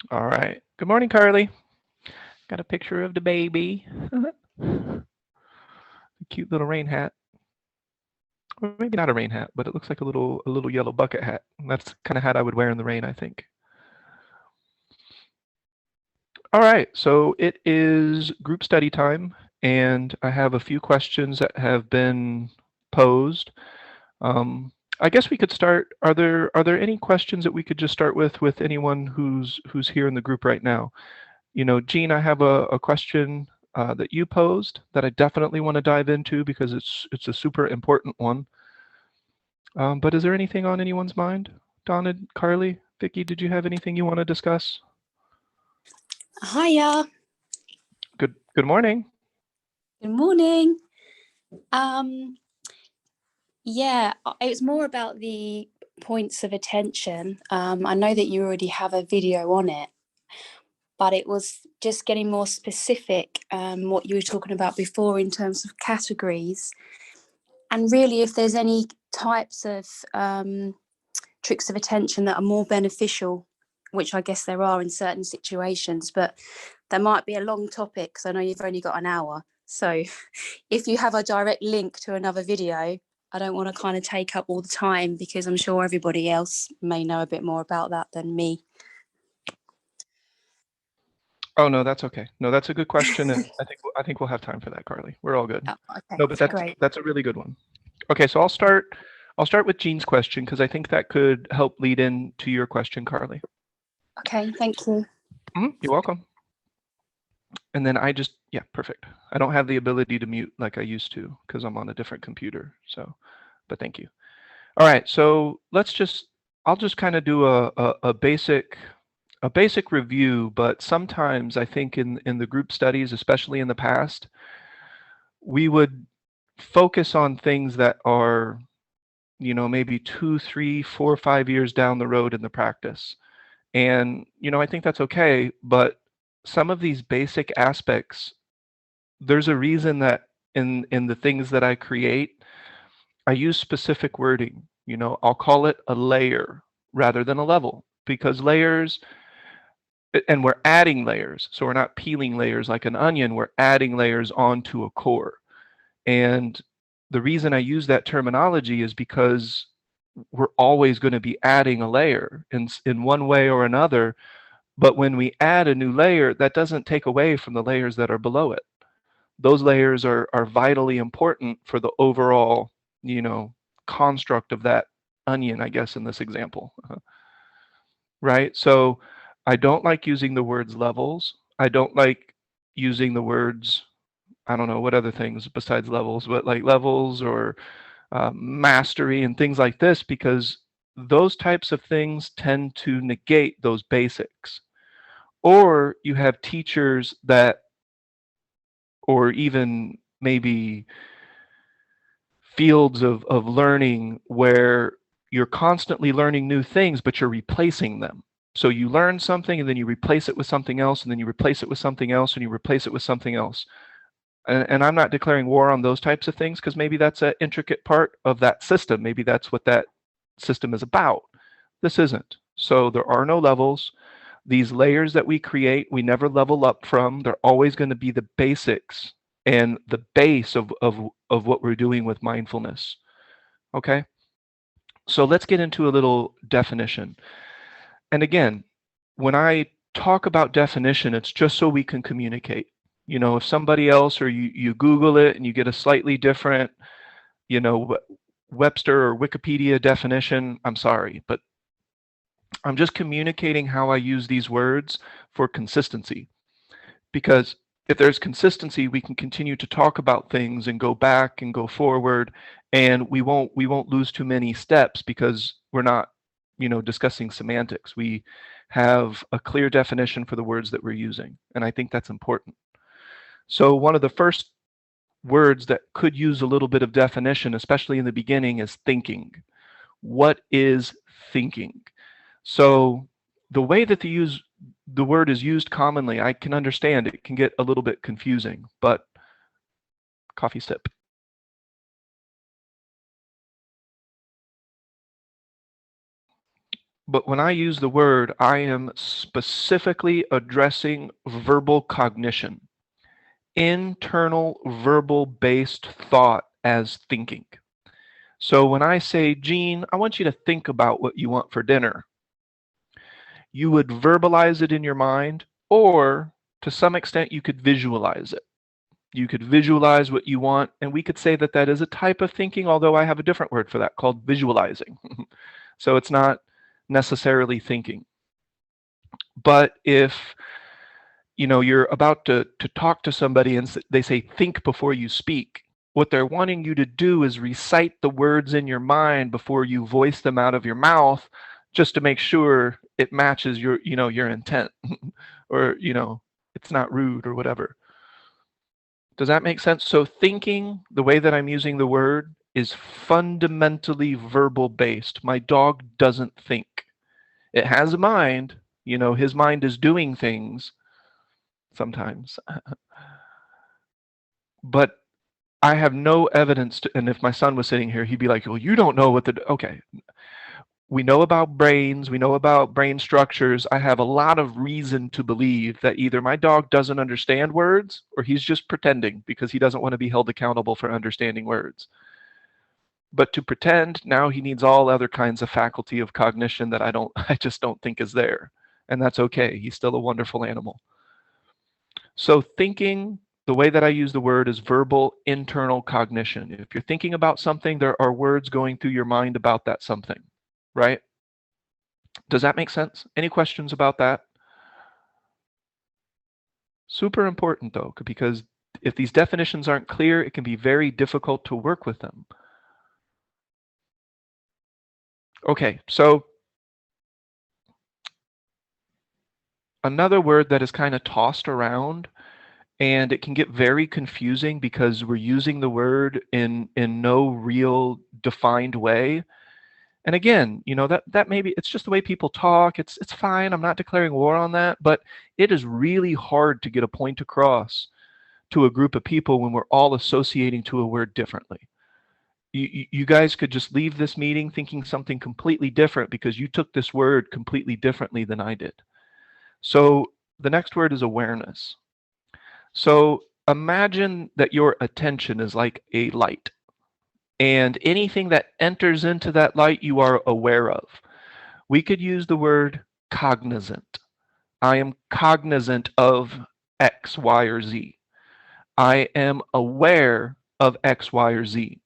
All right. Good morning, Carly. Got a picture of the baby. Cute little rain hat. Or maybe not a rain hat, but it looks like a little yellow bucket hat. That's the kind of hat I would wear in the rain, I think. All right. So it is group study time, and I have a few questions that have been posed. Um, I guess we could start. Are there any questions that we could just start with anyone who's here in the group right now? Jean, I have a question that you posed that I definitely want to dive into because it's a super important one. But is there anything on anyone's mind? Donna, Carly, Vicky, did you have anything you want to discuss? Hiya. Good morning. Good morning. Um, yeah, it was more about the points of attention. I know that you already have a video on it, but it was just getting more specific, what you were talking about before in terms of categories. And really, if there's any types of tricks of attention that are more beneficial, which I guess there are in certain situations, but that might be a long topic because I know you've only got an hour. So if you have a direct link to another video, I don't want to kind of take up all the time because I'm sure everybody else may know a bit more about that than me. Oh no, that's okay. No, that's a good question, and I think we'll have time for that, Carly. We're all good. Oh, okay, No, but that's great. that's a really good one. Okay, so I'll start with Jean's question because I think that could help lead into your question, Carly. Okay, thank you. You're welcome. And then yeah, perfect. I don't have the ability to mute like I used to because I'm on a different computer. So, but thank you. All right, so I'll just kind of do a basic review, but sometimes I think in the group studies, especially in the past, we would focus on things that are, maybe 2, 3, 4, 5 years down the road in the practice. And, I think that's okay, but some of these basic aspects, there's a reason that in the things that I create, I use specific wording. I'll call it a layer rather than a level because layers, and we're adding layers. So we're not peeling layers like an onion, we're adding layers onto a core. And the reason I use that terminology is because we're always going to be adding a layer in one way or another. But when we add a new layer, that doesn't take away from the layers that are below it. Those layers are vitally important for the overall, you know, construct of that onion, I guess, in this example. Right? So I don't like using the words levels. I don't like using the words, I don't know what other things besides levels, but like levels or mastery and things like this, because those types of things tend to negate those basics. Or you have teachers that, or even maybe fields of learning where you're constantly learning new things, but you're replacing them. So you learn something and then you replace it with something else, and then you replace it with something else, and you replace it with something else. And I'm not declaring war on those types of things because maybe that's an intricate part of that system. Maybe that's what that system is about. This isn't. So there are no levels. These layers that we create, we never level up from. They're always going to be the basics and the base of what we're doing with mindfulness. Okay? So let's get into a little definition. And again, when I talk about definition, it's just so we can communicate. If somebody else or you Google it and you get a slightly different, you know, Webster or Wikipedia definition, I'm sorry, but I'm just communicating how I use these words for consistency. Because if there's consistency, we can continue to talk about things and go back and go forward, and we won't lose too many steps because we're not, discussing semantics. We have a clear definition for the words that we're using, and I think that's important. So one of the first words that could use a little bit of definition, especially in the beginning, is thinking. What is thinking? So the way that the word is used commonly, I can understand it can get a little bit confusing, but coffee sip. But when I use the word, I am specifically addressing verbal cognition, internal verbal based thought as thinking. So when I say, Gene, I want you to think about what you want for dinner, you would verbalize it in your mind, or to some extent, you could visualize it. You could visualize what you want, and we could say that that is a type of thinking, although I have a different word for that called visualizing. So it's not necessarily thinking. But if you're about to talk to somebody and they say think before you speak, what they're wanting you to do is recite the words in your mind before you voice them out of your mouth, just to make sure it matches your intent, or it's not rude or whatever. Does that make sense? So thinking, the way that I'm using the word, is fundamentally verbal based. My dog doesn't think. It has a mind, his mind is doing things sometimes. But I have no evidence and if my son was sitting here, he'd be like, well, you don't know what okay. We know about brains, we know about brain structures. I have a lot of reason to believe that either my dog doesn't understand words or he's just pretending because he doesn't want to be held accountable for understanding words. But to pretend, now he needs all other kinds of faculty of cognition that I just don't think is there. And that's okay. He's still a wonderful animal. So thinking, the way that I use the word, is verbal internal cognition. If you're thinking about something, there are words going through your mind about that something, right? Does that make sense? Any questions about that? Super important though, because if these definitions aren't clear, it can be very difficult to work with them. Okay, so another word that is kind of tossed around, and it can get very confusing because we're using the word in no real defined way. And again, that maybe it's just the way people talk. It's fine. I'm not declaring war on that, but it is really hard to get a point across to a group of people when we're all associating to a word differently. You guys could just leave this meeting thinking something completely different because you took this word completely differently than I did. So the next word is awareness. So imagine that your attention is like a light, and anything that enters into that light you are aware of. We could use the word cognizant. I am cognizant of X, Y, or Z. I am aware of X, Y, or Z.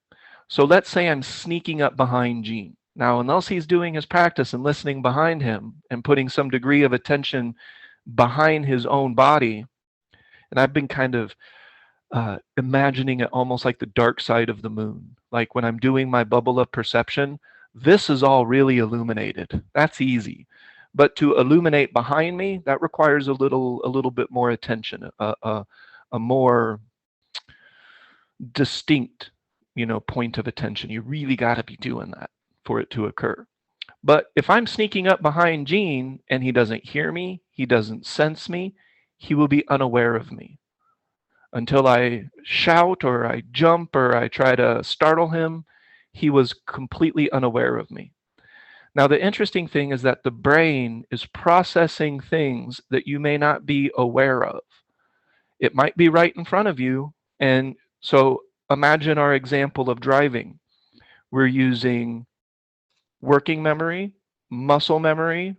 So let's say I'm sneaking up behind Gene. Now, unless he's doing his practice and listening behind him and putting some degree of attention behind his own body, and I've been kind of imagining it almost like the dark side of the moon. Like when I'm doing my bubble of perception, this is all really illuminated. That's easy. But to illuminate behind me, that requires a little bit more attention, a more distinct, point of attention. You really got to be doing that for it to occur. But if I'm sneaking up behind Gene and he doesn't hear me, he doesn't sense me, he will be unaware of me. Until I shout or I jump or I try to startle him, he was completely unaware of me. Now, the interesting thing is that the brain is processing things that you may not be aware of. It might be right in front of you. And so imagine our example of driving. We're using working memory, muscle memory,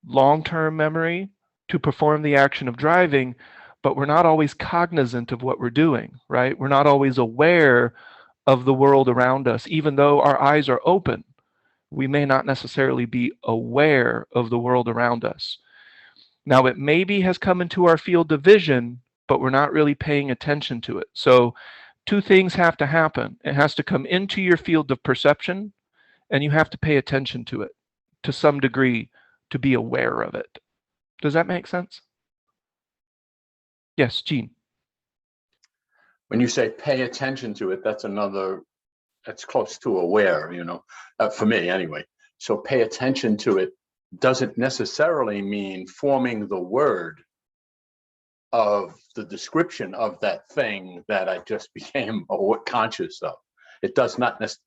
long-term memory to perform the action of driving, but we're not always cognizant of what we're doing, right? We're not always aware of the world around us. Even though our eyes are open, we may not necessarily be aware of the world around us. Now, it maybe has come into our field of vision, but we're not really paying attention to it. So two things have to happen. It has to come into your field of perception, and you have to pay attention to it to some degree to be aware of it. Does that make sense? Yes, Gene. When you say pay attention to it, that's close to aware, for me anyway. So pay attention to it doesn't necessarily mean forming the word of the description of that thing that I just became conscious of. It does not necessarily.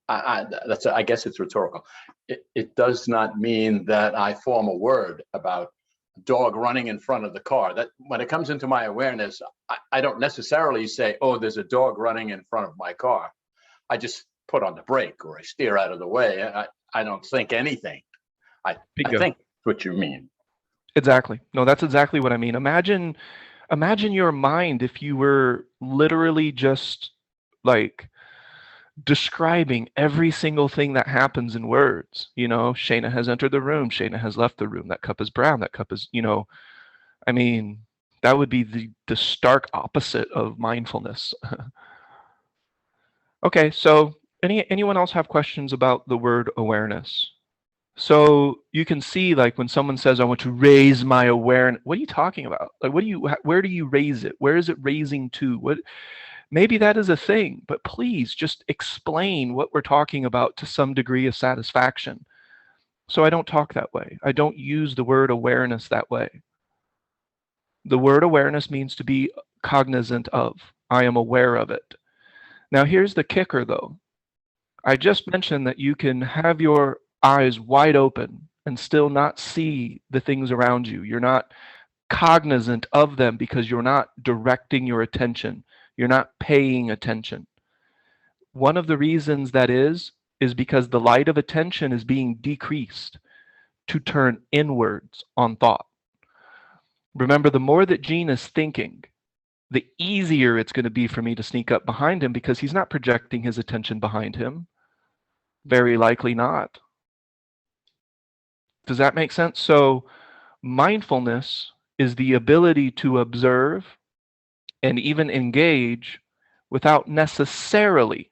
I guess it's rhetorical. It does not mean that I form a word about a dog running in front of the car. That when it comes into my awareness, I don't necessarily say, oh, there's a dog running in front of my car. I just put on the brake or I steer out of the way. I don't think anything. I Bingo. think what you mean. Exactly. No, that's exactly what I mean. Imagine your mind if you were literally just like describing every single thing that happens in words. You know, Shayna has entered the room. Shayna has left the room. That cup is brown. That cup is, I mean, that would be the stark opposite of mindfulness. Okay, so anyone else have questions about the word awareness? So you can see, like, when someone says, I want to raise my awareness, what are you talking about? Like, where do you raise it? Where is it raising to? Maybe that is a thing, but please just explain what we're talking about to some degree of satisfaction. So I don't talk that way. I don't use the word awareness that way. The word awareness means to be cognizant of. I am aware of it. Now here's the kicker though. I just mentioned that you can have your eyes wide open and still not see the things around you. You're not cognizant of them because you're not directing your attention. You're not paying attention. One of the reasons that is because the light of attention is being decreased to turn inwards on thought. Remember, the more that Gene is thinking, the easier it's going to be for me to sneak up behind him because he's not projecting his attention behind him. Very likely not. Does that make sense? So mindfulness is the ability to observe and even engage without necessarily,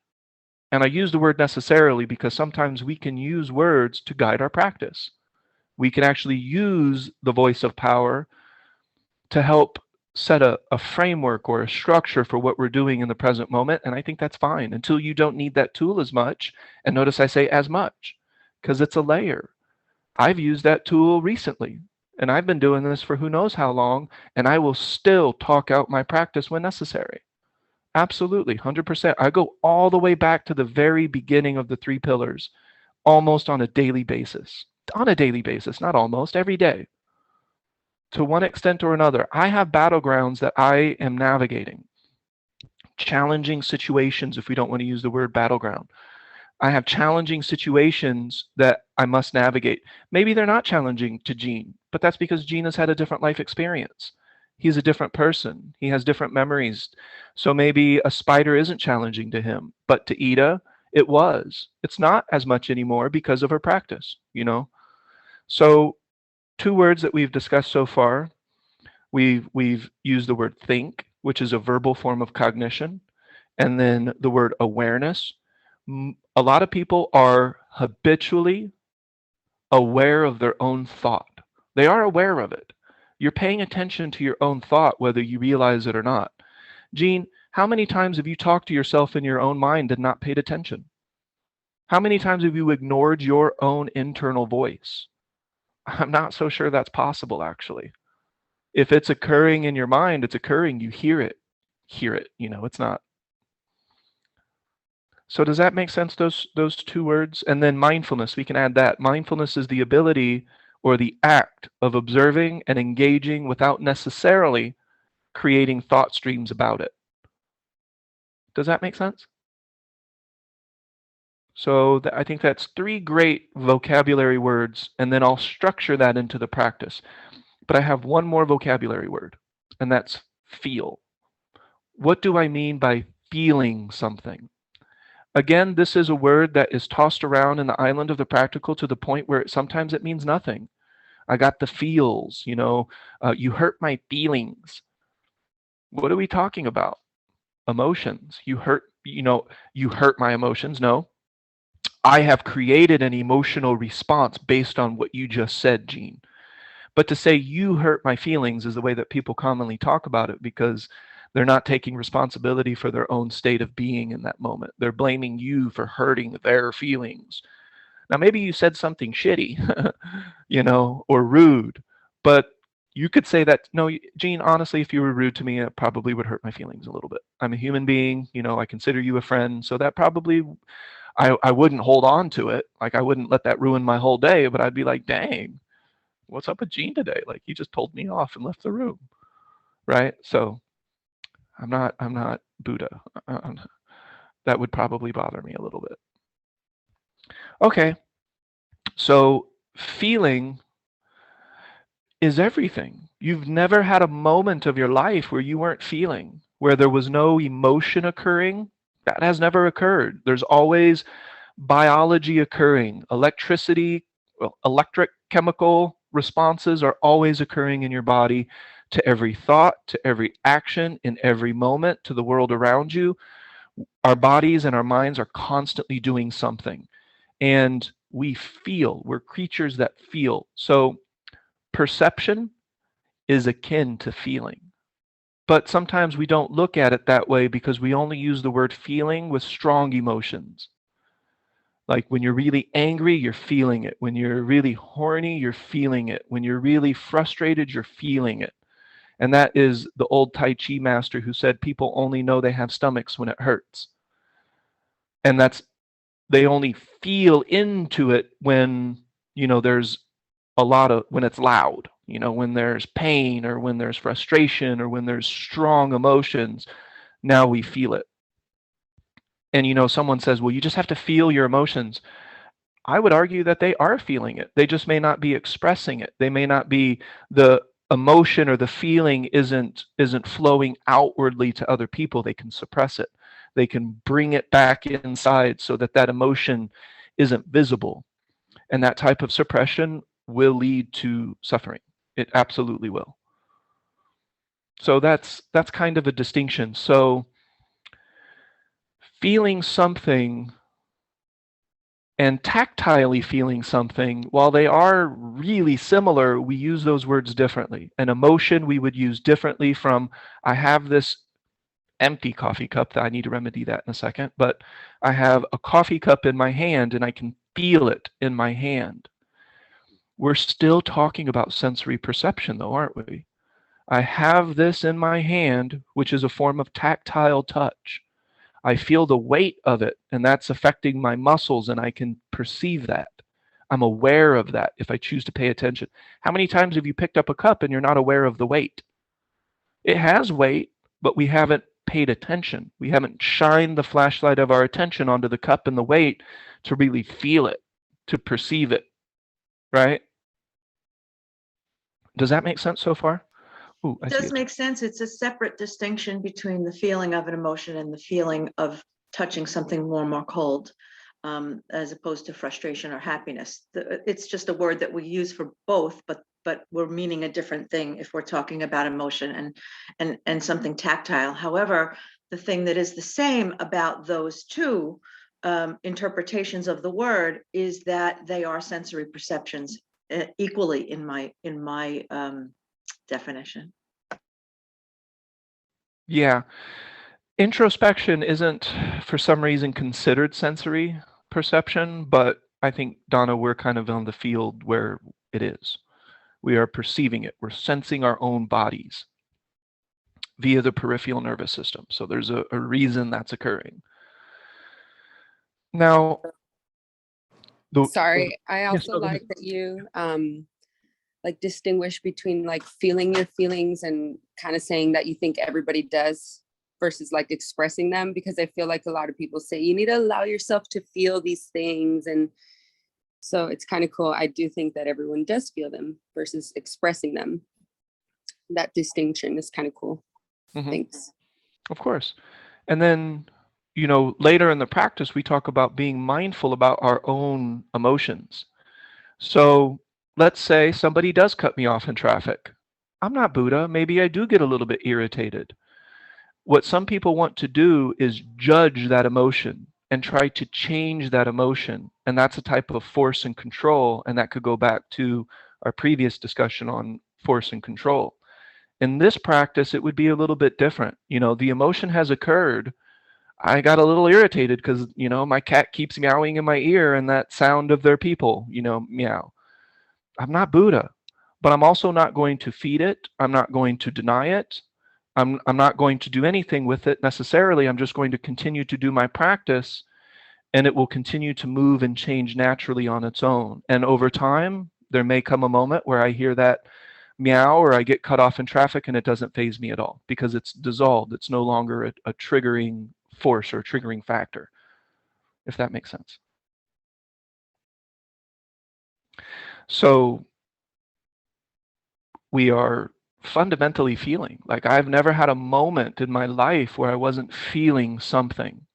and I use the word necessarily because sometimes we can use words to guide our practice. We can actually use the voice of power to help set a framework or a structure for what we're doing in the present moment. And I think that's fine until you don't need that tool as much. And notice I say as much because it's a layer. I've used that tool recently and I've been doing this for who knows how long, and I will still talk out my practice when necessary. Absolutely, 100%. I go all the way back to the very beginning of the 3 pillars, almost on a daily basis. On a daily basis, not almost, every day. To one extent or another, I have battlegrounds that I am navigating. Challenging situations, if we don't want to use the word battleground. I have challenging situations that I must navigate. Maybe they're not challenging to Gene, but that's because Gene has had a different life experience. He's a different person. He has different memories. So maybe a spider isn't challenging to him, but to Ida, it was. It's not as much anymore because of her practice, So 2 words that we've discussed so far. We've used the word think, which is a verbal form of cognition, and then the word awareness. A lot of people are habitually aware of their own thought. They are aware of it. You're paying attention to your own thought, whether you realize it or not. Gene, how many times have you talked to yourself in your own mind and not paid attention? How many times have you ignored your own internal voice? I'm not so sure that's possible, actually. If it's occurring in your mind, it's occurring, you hear it. It's not. So does that make sense, those 2 words? And then mindfulness, we can add that. Mindfulness is the ability or the act of observing and engaging without necessarily creating thought streams about it. Does that make sense? So I think that's 3 great vocabulary words, and then I'll structure that into the practice. But I have one more vocabulary word, and that's feel. What do I mean by feeling something? Again, this is a word that is tossed around in the island of the practical to the point where sometimes it means nothing. I got the feels, you hurt my feelings. What are we talking about? Emotions. You hurt my emotions. No. I have created an emotional response based on what you just said, Gene. But to say you hurt my feelings is the way that people commonly talk about it because they're not taking responsibility for their own state of being in that moment. They're blaming you for hurting their feelings. Now, maybe you said something shitty, or rude, but you could say that, no, Gene, honestly, if you were rude to me, it probably would hurt my feelings a little bit. I'm a human being, I consider you a friend, so that probably, I wouldn't hold on to it. Like, I wouldn't let that ruin my whole day, but I'd be like, dang, what's up with Gene today? Like, he just told me off and left the room, right? So I'm not Buddha. That would probably bother me a little bit. Okay, so feeling is everything. You've never had a moment of your life where you weren't feeling, where there was no emotion occurring. That has never occurred. There's always biology occurring. Electricity, well, electric chemical responses are always occurring in your body to every thought, to every action, in every moment, to the world around you. Our bodies and our minds are constantly doing something. And we feel. We're creatures that feel. So perception is akin to feeling. But sometimes we don't look at it that way because we only use the word feeling with strong emotions. Like when you're really angry, you're feeling it. When you're really horny, you're feeling it. When you're really frustrated, you're feeling it. And that is the old Tai Chi master who said people only know they have stomachs when it hurts. And that's, they only feel into it when, there's a lot of, when it's loud, when there's pain or when there's frustration or when there's strong emotions, now we feel it. And someone says, well, you just have to feel your emotions. I would argue that they are feeling it. They just may not be expressing it. They may not be, the emotion or the feeling isn't flowing outwardly to other people. They can suppress it. They can bring it back inside so that that emotion isn't visible. And that type of suppression will lead to suffering. It absolutely will. So that's kind of a distinction. So feeling something and tactilely feeling something, while they are really similar, we use those words differently. An emotion we would use differently from, I have this empty coffee cup, that I need to remedy that in a second, but I have a coffee cup in my hand and I can feel it in my hand. We're still talking about sensory perception though, aren't we? I have this in my hand, which is a form of tactile touch. I feel the weight of it, and that's affecting my muscles, and I can perceive that. I'm aware of that if I choose to pay attention. How many times have you picked up a cup and you're not aware of the weight? It has weight, but we haven't paid attention. We haven't shined the flashlight of our attention onto the cup and the weight to really feel it, to perceive it, right? Does that make sense so far? Ooh, I It see does it. make sense. It's a separate distinction between the feeling of an emotion and the feeling of touching something warm or cold, as opposed to frustration or happiness. It's just a word that we use for both, but we're meaning a different thing if we're talking about emotion and something tactile. However, the thing that is the same about those two interpretations of the word is that they are sensory perceptions equally in my definition. Yeah. Introspection isn't, for some reason, considered sensory perception, but I think, Donna, we're kind of on the field where it is. We are perceiving it. We're sensing our own bodies via the peripheral nervous system. So there's a reason that's occurring. Now, Sorry, I yes, also no, go ahead. like that you like distinguish between like feeling your feelings and kind of saying that you think everybody does versus like expressing them, because I feel like a lot of people say you need to allow yourself to feel these things, and so it's kind of cool. I do think that everyone does feel them versus expressing them. That distinction is kind of cool. Mhm. Thanks. Of course. And then, later in the practice, we talk about being mindful about our own emotions. So let's say somebody does cut me off in traffic. I'm not Buddha. Maybe I do get a little bit irritated. What some people want to do is judge that emotion and try to change that emotion. And that's a type of force and control. And that could go back to our previous discussion on force and control. In this practice, it would be a little bit different. The emotion has occurred. I got a little irritated because, my cat keeps meowing in my ear and that sound of their people, meow. I'm not Buddha, but I'm also not going to feed it. I'm not going to deny it. I'm not going to do anything with it necessarily. I'm just going to continue to do my practice and it will continue to move and change naturally on its own. And over time, there may come a moment where I hear that meow or I get cut off in traffic and it doesn't faze me at all because it's dissolved. It's no longer a triggering force or triggering factor, if that makes sense. So we are fundamentally feeling. Like, I've never had a moment in my life where I wasn't feeling something.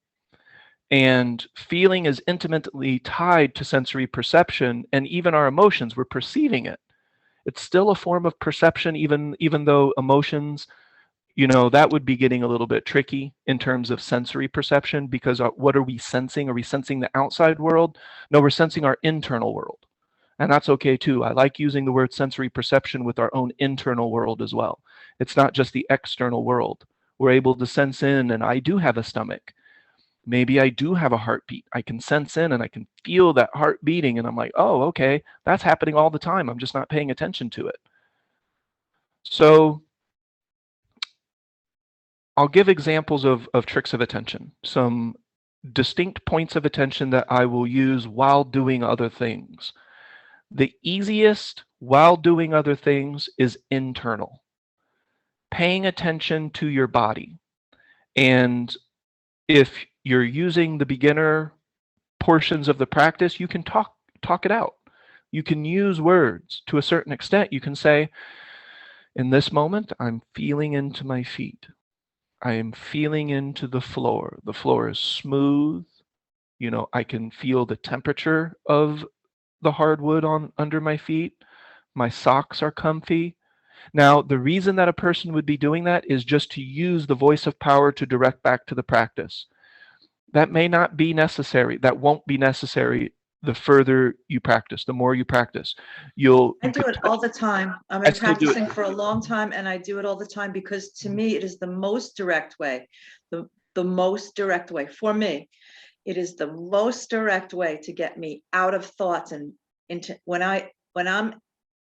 And feeling is intimately tied to sensory perception, and even our emotions, we're perceiving it. It's still a form of perception, even though emotions, that would be getting a little bit tricky in terms of sensory perception, because what are we sensing? Are we sensing the outside world? No, we're sensing our internal world. And that's okay too. I like using the word sensory perception with our own internal world as well. It's not just the external world. We're able to sense in, and I do have a stomach. Maybe I do have a heartbeat. I can sense in and I can feel that heart beating, and I'm like, oh, okay, that's happening all the time. I'm just not paying attention to it. So I'll give examples of tricks of attention, some distinct points of attention that I will use while doing other things. The easiest while doing other things is internal. Paying attention to your body. And if you're using the beginner portions of the practice, you can talk it out. You can use words to a certain extent. You can say, in this moment, I'm feeling into my feet. I am feeling into the floor. The floor is smooth. I can feel the temperature of the hardwood under my feet. My socks are comfy. Now, the reason that a person would be doing that is just to use the voice of power to direct back to the practice. That may not be necessary. That won't be necessary the further you practice, the more you practice. I do it all the time. I've been practicing for a long time, and I do it all the time because to me, it is the most direct way. The most direct way for me. It is the most direct way to get me out of thoughts and into when I'm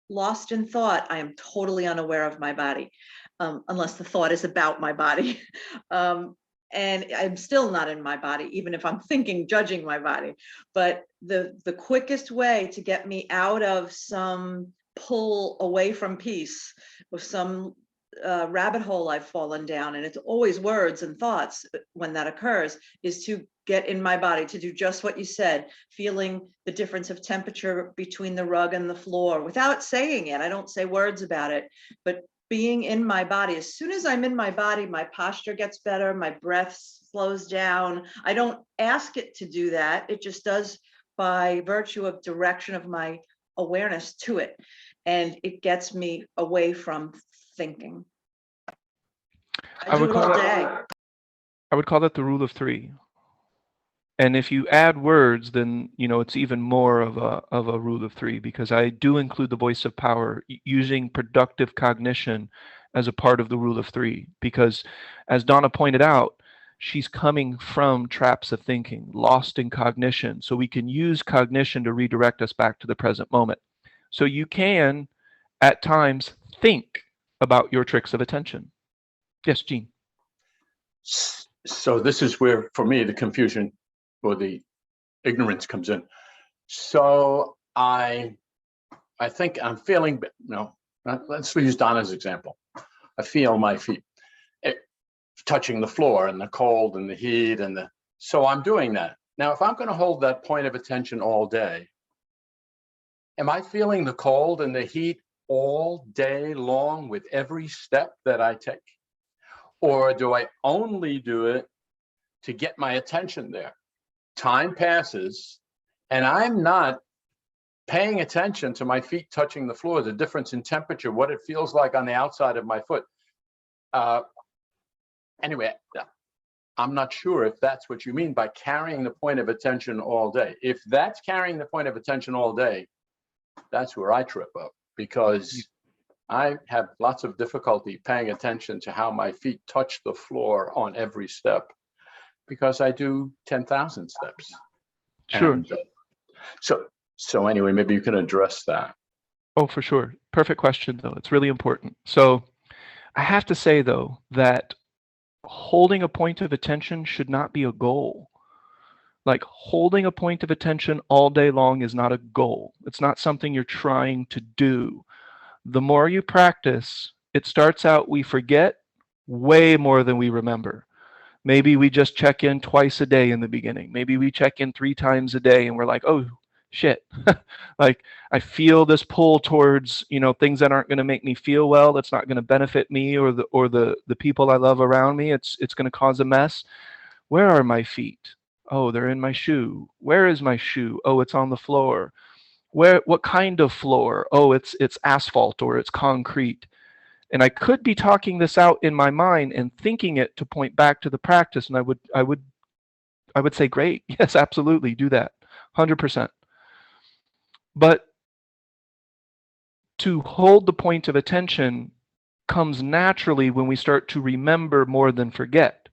lost in thought, I am totally unaware of my body, unless the thought is about my body. And I'm still not in my body, even if I'm thinking, judging my body. But the quickest way to get me out of some pull away from peace, with some rabbit hole I've fallen down, and it's always words and thoughts when that occurs, is to get in my body, to do just what you said, feeling the difference of temperature between the rug and the floor without saying it. I don't say words about it, but being in my body. As soon as I'm in my body, my posture gets better, my breath slows down. I don't ask it to do that. It just does by virtue of direction of my awareness to it. And it gets me away from thinking. I do it all day. I would call that the rule of three. And if you add words, then it's even more of a rule of three, because I do include the voice of power, using productive cognition as a part of the rule of three. Because as Donna pointed out, she's coming from traps of thinking, lost in cognition. So we can use cognition to redirect us back to the present moment. So you can, at times, think about your tricks of attention. Yes, Gene. So this is where, for me, the confusion or the ignorance comes in. So I think I'm feeling, let's use Donna's example. I feel my feet touching the floor and the cold and the heat so I'm doing that. Now, if I'm going to hold that point of attention all day, am I feeling the cold and the heat all day long with every step that I take? Or do I only do it to get my attention there? Time passes and I'm not paying attention to my feet touching the floor, the difference in temperature, what it feels like on the outside of my foot. Anyway, I'm not sure if that's what you mean by carrying the point of attention all day. If that's carrying the point of attention all day, that's where I trip up, because I have lots of difficulty paying attention to how my feet touch the floor on every step, because I do 10,000 steps. Sure. And, so anyway, maybe you can address that. Oh, for sure. Perfect question, though. It's really important. So I have to say, though, that holding a point of attention should not be a goal. Like holding a point of attention all day long is not a goal. It's not something you're trying to do. The more you practice, it starts out we forget way more than we remember. Maybe we just check in twice a day in the beginning. Maybe we check in 3 times a day and we're like, oh shit. Like I feel this pull towards, things that aren't going to make me feel well. That's not going to benefit me or the people I love around me. It's going to cause a mess. Where are my feet? Oh, they're in my shoe. Where is my shoe? Oh, it's on the floor. What kind of floor? Oh, it's asphalt or it's concrete. And I could be talking this out in my mind and thinking it to point back to the practice, and I would say, great, yes, absolutely, do that, 100%. But to hold the point of attention comes naturally when we start to remember more than forget.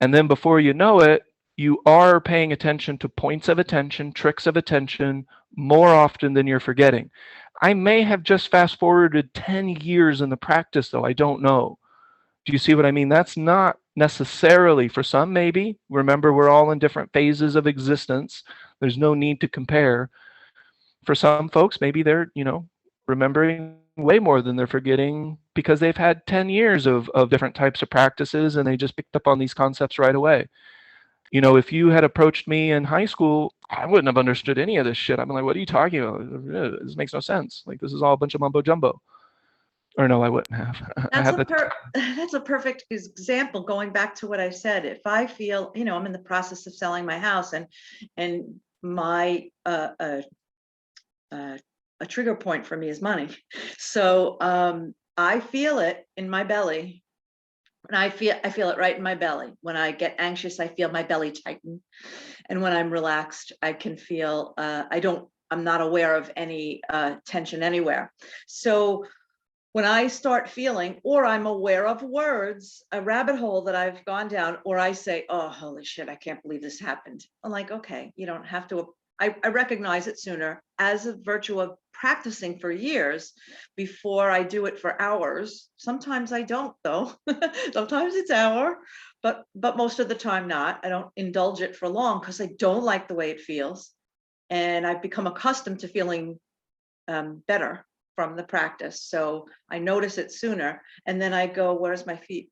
And then before you know it, you are paying attention to points of attention, tricks of attention, more often than you're forgetting. I may have just fast forwarded 10 years in the practice, though. I don't know. Do you see what I mean? That's not necessarily, for some, maybe. Remember, we're all in different phases of existence. There's no need to compare. For some folks, maybe they're, remembering way more than they're forgetting because they've had 10 years of different types of practices and they just picked up on these concepts right away. If you had approached me in high school, I wouldn't have understood any of this shit. I'm like, what are you talking about? This makes no sense. Like, this is all a bunch of mumbo jumbo. Or no, I wouldn't have. That's a perfect example. Going back to what I said, if I feel, I'm in the process of selling my house, and my a trigger point for me is money. So I feel it in my belly. And I feel it right in my belly. When I get anxious, I feel my belly tighten. And when I'm relaxed, I can feel, I'm not aware of any tension anywhere. So when I start feeling, or I'm aware of words, a rabbit hole that I've gone down, or I say, oh, holy shit, I can't believe this happened. I'm like, okay, you don't have to, I recognize it sooner as a virtue of practicing for years before I do it for hours. Sometimes I don't, though. Sometimes it's hour, but most of the time not. I don't indulge it for long because I don't like the way it feels. And I've become accustomed to feeling better from the practice. So I notice it sooner. And then I go, where's my feet?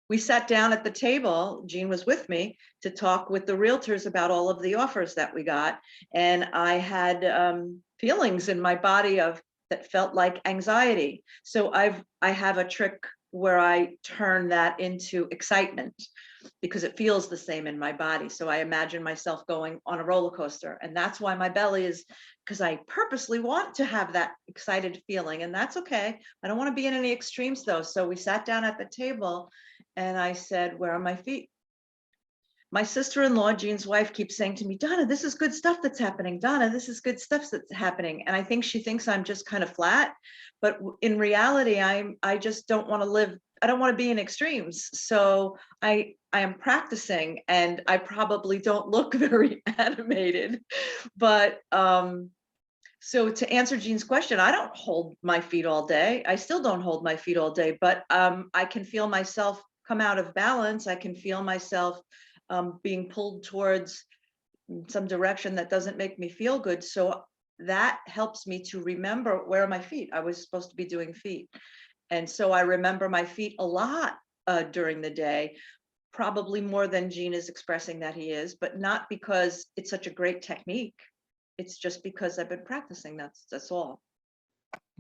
We sat down at the table, Jean was with me, to talk with the realtors about all of the offers that we got. And I had feelings in my body that felt like anxiety. So I have a trick where I turn that into excitement because it feels the same in my body. So I imagine myself going on a roller coaster. And that's why my belly is, because I purposely want to have that excited feeling. And that's okay. I don't want to be in any extremes though. So we sat down at the table and I said, where are my feet? My sister-in-law, Jean's wife, keeps saying to me, Donna, this is good stuff that's happening. Donna, this is good stuff that's happening. And I think she thinks I'm just kind of flat. But in reality, I just don't want to live. I don't want to be in extremes. So I am practicing and I probably don't look very animated. But so to answer Jean's question, I don't hold my feet all day. I still don't hold my feet all day, but I can feel myself come out of balance. I can feel myself being pulled towards some direction that doesn't make me feel good. So that helps me to remember where are my feet. I was supposed to be doing feet. And so I remember my feet a lot during the day, probably more than Jean is expressing that he is, but not because it's such a great technique. It's just because I've been practicing. That's all.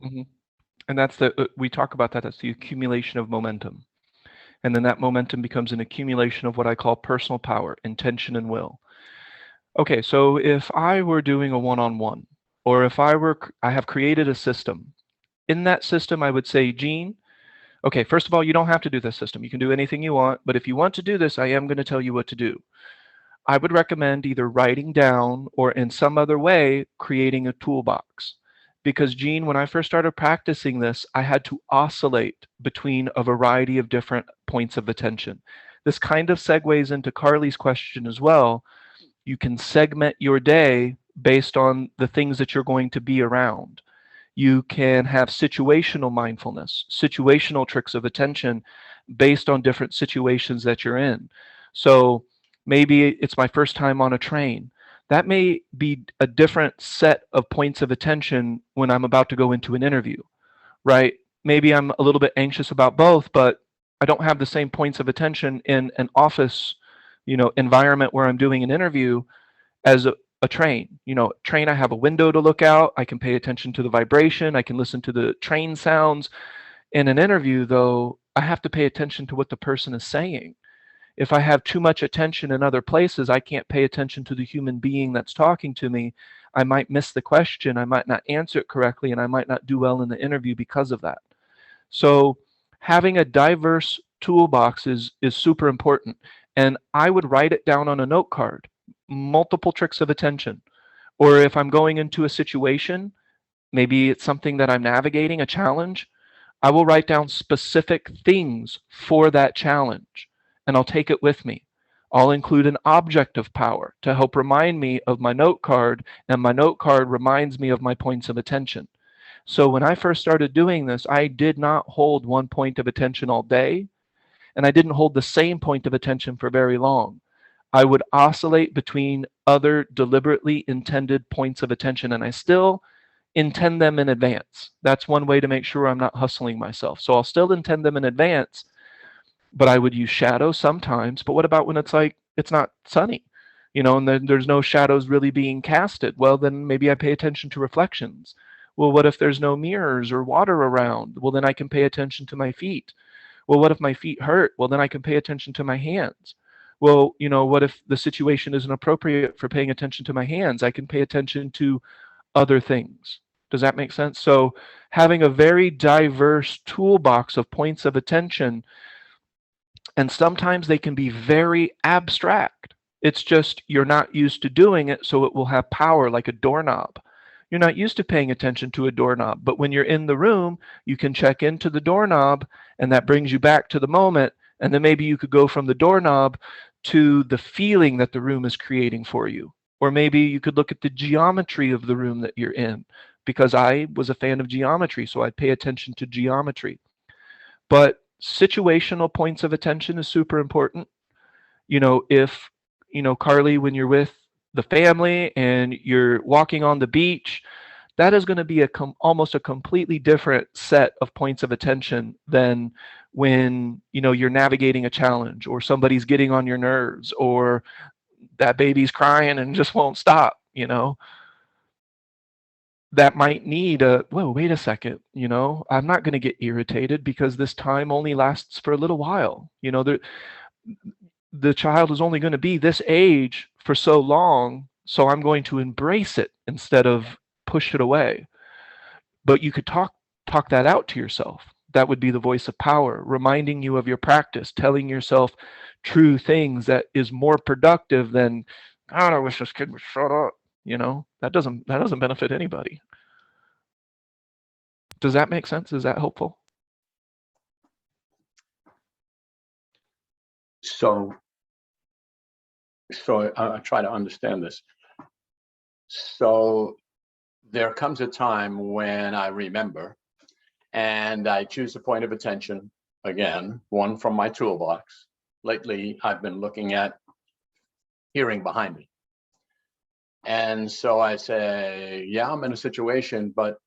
Mm-hmm. And we talk about that as the accumulation of momentum. And then that momentum becomes an accumulation of what I call personal power, intention, and will. Okay, so if I were doing a one-on-one, or if I have created a system, in that system I would say, Jean, okay, first of all, you don't have to do this system. You can do anything you want, but if you want to do this, I am going to tell you what to do. I would recommend either writing down or in some other way creating a toolbox. Because Jean, when I first started practicing this, I had to oscillate between a variety of different points of attention. This kind of segues into Carly's question as well. You can segment your day based on the things that you're going to be around. You can have situational mindfulness, situational tricks of attention based on different situations that you're in. So Maybe it's my first time on a train. That may be a different set of points of attention when I'm about to go into an interview, right? Maybe I'm a little bit anxious about both, but I don't have the same points of attention in an office, environment where I'm doing an interview as a train. Train, I have a window to look out. I can pay attention to the vibration. I can listen to the train sounds. In an interview, though, I have to pay attention to what the person is saying. If I have too much attention in other places, I can't pay attention to the human being that's talking to me. I might miss the question. I might not answer it correctly, and I might not do well in the interview because of that. So having a diverse toolbox is super important. And I would write it down on a note card, multiple tricks of attention. Or if I'm going into a situation, maybe it's something that I'm navigating, a challenge, I will write down specific things for that challenge and I'll take it with me. I'll include an object of power to help remind me of my note card, and my note card reminds me of my points of attention. So when I first started doing this, I did not hold one point of attention all day, and I didn't hold the same point of attention for very long. I would oscillate between other deliberately intended points of attention, and I still intend them in advance. That's one way to make sure I'm not hustling myself. So I'll still intend them in advance, but I would use shadow sometimes. But what about when it's like it's not sunny, and then there's no shadows really being casted? Well, then maybe I pay attention to reflections. Well, what if there's no mirrors or water around? Well, then I can pay attention to my feet. Well, what if my feet hurt? Well, then I can pay attention to my hands. Well, what if the situation isn't appropriate for paying attention to my hands? I can pay attention to other things. Does that make sense? So having a very diverse toolbox of points of attention, and sometimes they can be very abstract. It's just you're not used to doing it, so it will have power like a doorknob. You're not used to paying attention to a doorknob, but when you're in the room, you can check into the doorknob, and that brings you back to the moment, and then maybe you could go from the doorknob to the feeling that the room is creating for you. Or maybe you could look at the geometry of the room that you're in, because I was a fan of geometry, so I'd pay attention to geometry. But situational points of attention is super important. If, Carly, when you're with the family and you're walking on the beach, that is going to be almost a completely different set of points of attention than when, you're navigating a challenge, or somebody's getting on your nerves, or that baby's crying and just won't stop. That might need whoa, wait a second, I'm not going to get irritated because this time only lasts for a little while. The child is only going to be this age for so long, so I'm going to embrace it instead of push it away. But you could talk that out to yourself. That would be the voice of power, reminding you of your practice, telling yourself true things that is more productive than, God, I wish this kid would shut up. That doesn't benefit anybody. Does that make sense? Is that helpful? So I try to understand this. So there comes a time when I remember, and I choose a point of attention, again, one from my toolbox. Lately, I've been looking at hearing behind me. And so I say, yeah, I'm in a situation, but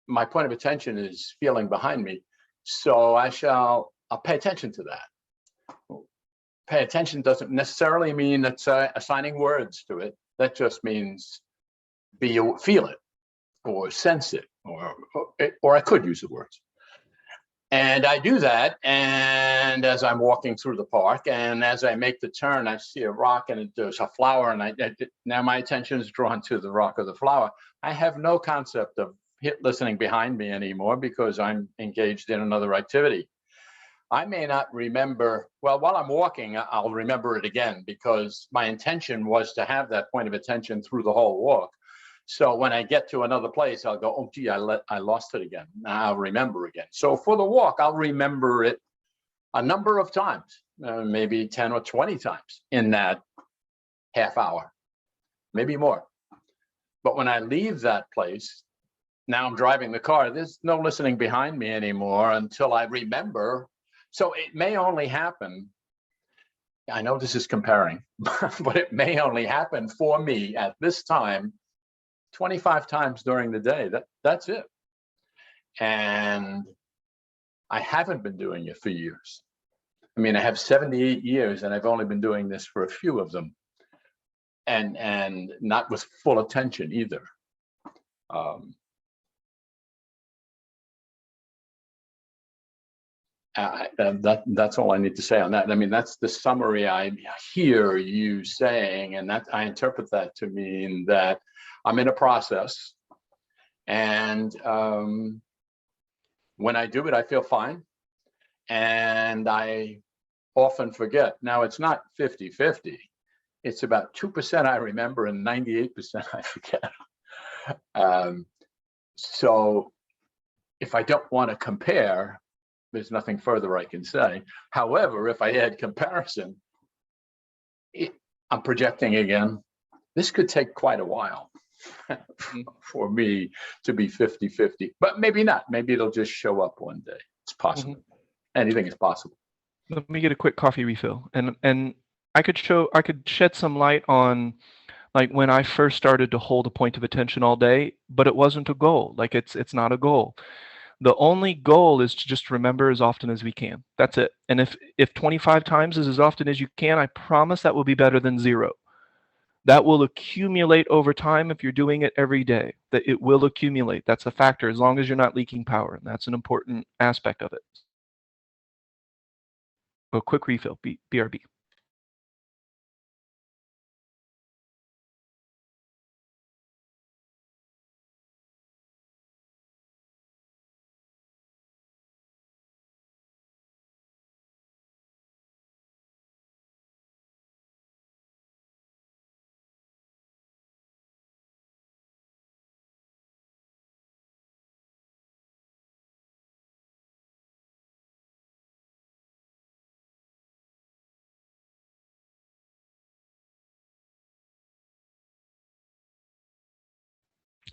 my point of attention is feeling behind me. So I'll pay attention to that. Pay attention doesn't necessarily mean that's assigning words to it. That just means feel it, or sense it, or I could use the words. And I do that, and as I'm walking through the park, and as I make the turn, I see a rock, and there's a flower, and now my attention is drawn to the rock or the flower. I have no concept of listening behind me anymore because I'm engaged in another activity. I may not remember, well, while I'm walking, I'll remember it again because my intention was to have that point of attention through the whole walk. So when I get to another place, I'll go, oh, gee, I lost it again. Now I'll remember again. So for the walk, I'll remember it a number of times, maybe 10 or 20 times in that half hour, maybe more. But when I leave that place, now I'm driving the car, there's no listening behind me anymore until I remember. So it may only happen I know this is comparing, but it may only happen for me at this time 25 times during the day. That's it. And I haven't been doing it for years. I mean, I have 78 years and I've only been doing this for a few of them, and not with full attention either. That's all I need to say on that. I mean, that's the summary I hear you saying, and that I interpret that to mean that I'm in a process, and when I do it, I feel fine, and I often forget. Now, it's not 50-50. It's about 2% I remember and 98% I forget. So if I don't want to compare, there's nothing further I can say. However, if I add comparison, I'm projecting again. This could take quite a while for me to be 50-50, but maybe not. Maybe it'll just show up one day. It's possible. Anything is possible. Let me get a quick coffee refill, and I could shed some light on, like, when I first started to hold a point of attention all day, but it wasn't a goal. Like, it's not a goal. The only goal is to just remember as often as we can. That's it. And if 25 times is as often as you can, I promise that will be better than 0. That will accumulate over time if you're doing it every day. That it will accumulate. That's a factor, as long as you're not leaking power. And that's an important aspect of it. A quick refill, BRB.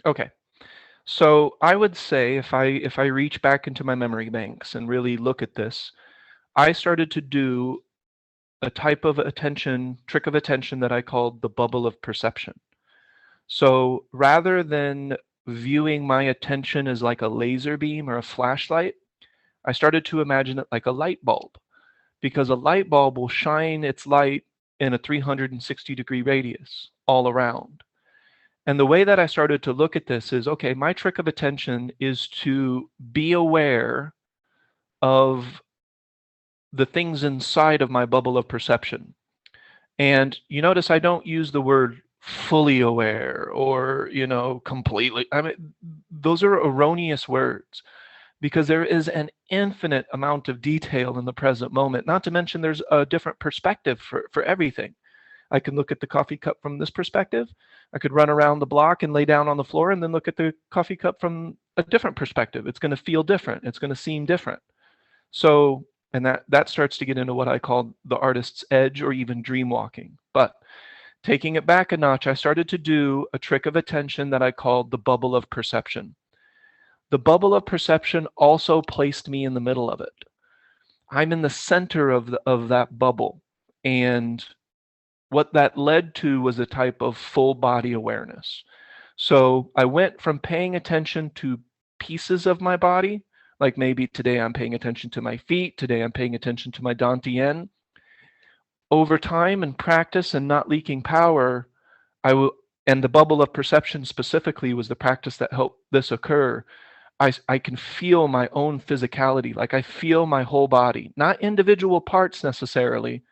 Okay. So I would say if I reach back into my memory banks and really look at this, I started to do a type of trick of attention that I called the bubble of perception. So rather than viewing my attention as like a laser beam or a flashlight, I started to imagine it like a light bulb, because a light bulb will shine its light in a 360-degree radius all around. And the way that I started to look at this is, okay, my trick of attention is to be aware of the things inside of my bubble of perception. And you notice I don't use the word fully aware or, completely. I mean, those are erroneous words, because there is an infinite amount of detail in the present moment. Not to mention there's a different perspective for everything. I can look at the coffee cup from this perspective. I could run around the block and lay down on the floor and then look at the coffee cup from a different perspective. It's going to feel different. It's going to seem different. So, and that starts to get into what I call the artist's edge, or even dream walking. But taking it back a notch, I started to do a trick of attention that I called the bubble of perception. The bubble of perception also placed me in the middle of it. I'm in the center of that bubble. And what that led to was a type of full body awareness. So I went from paying attention to pieces of my body, like maybe today I'm paying attention to my feet, today I'm paying attention to my dantian. Over time and practice and not leaking power, and the bubble of perception specifically was the practice that helped this occur. I can feel my own physicality, like I feel my whole body, not individual parts necessarily,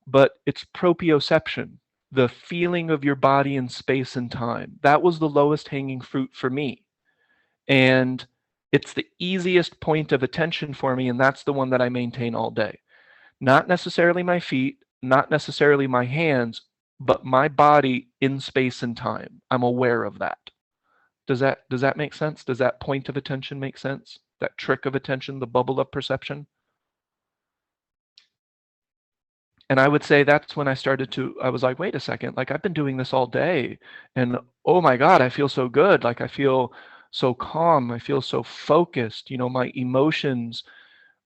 but it's proprioception, the feeling of your body in space and time. That was the lowest hanging fruit for me. And it's the easiest point of attention for me, and that's the one that I maintain all day. Not necessarily my feet, not necessarily my hands, but my body in space and time. I'm aware of that. Does that make sense? Does that point of attention make sense? That trick of attention, the bubble of perception? And I would say that's when I was like, wait a second, like I've been doing this all day, and oh my God, I feel so good. Like I feel so calm. I feel so focused. My emotions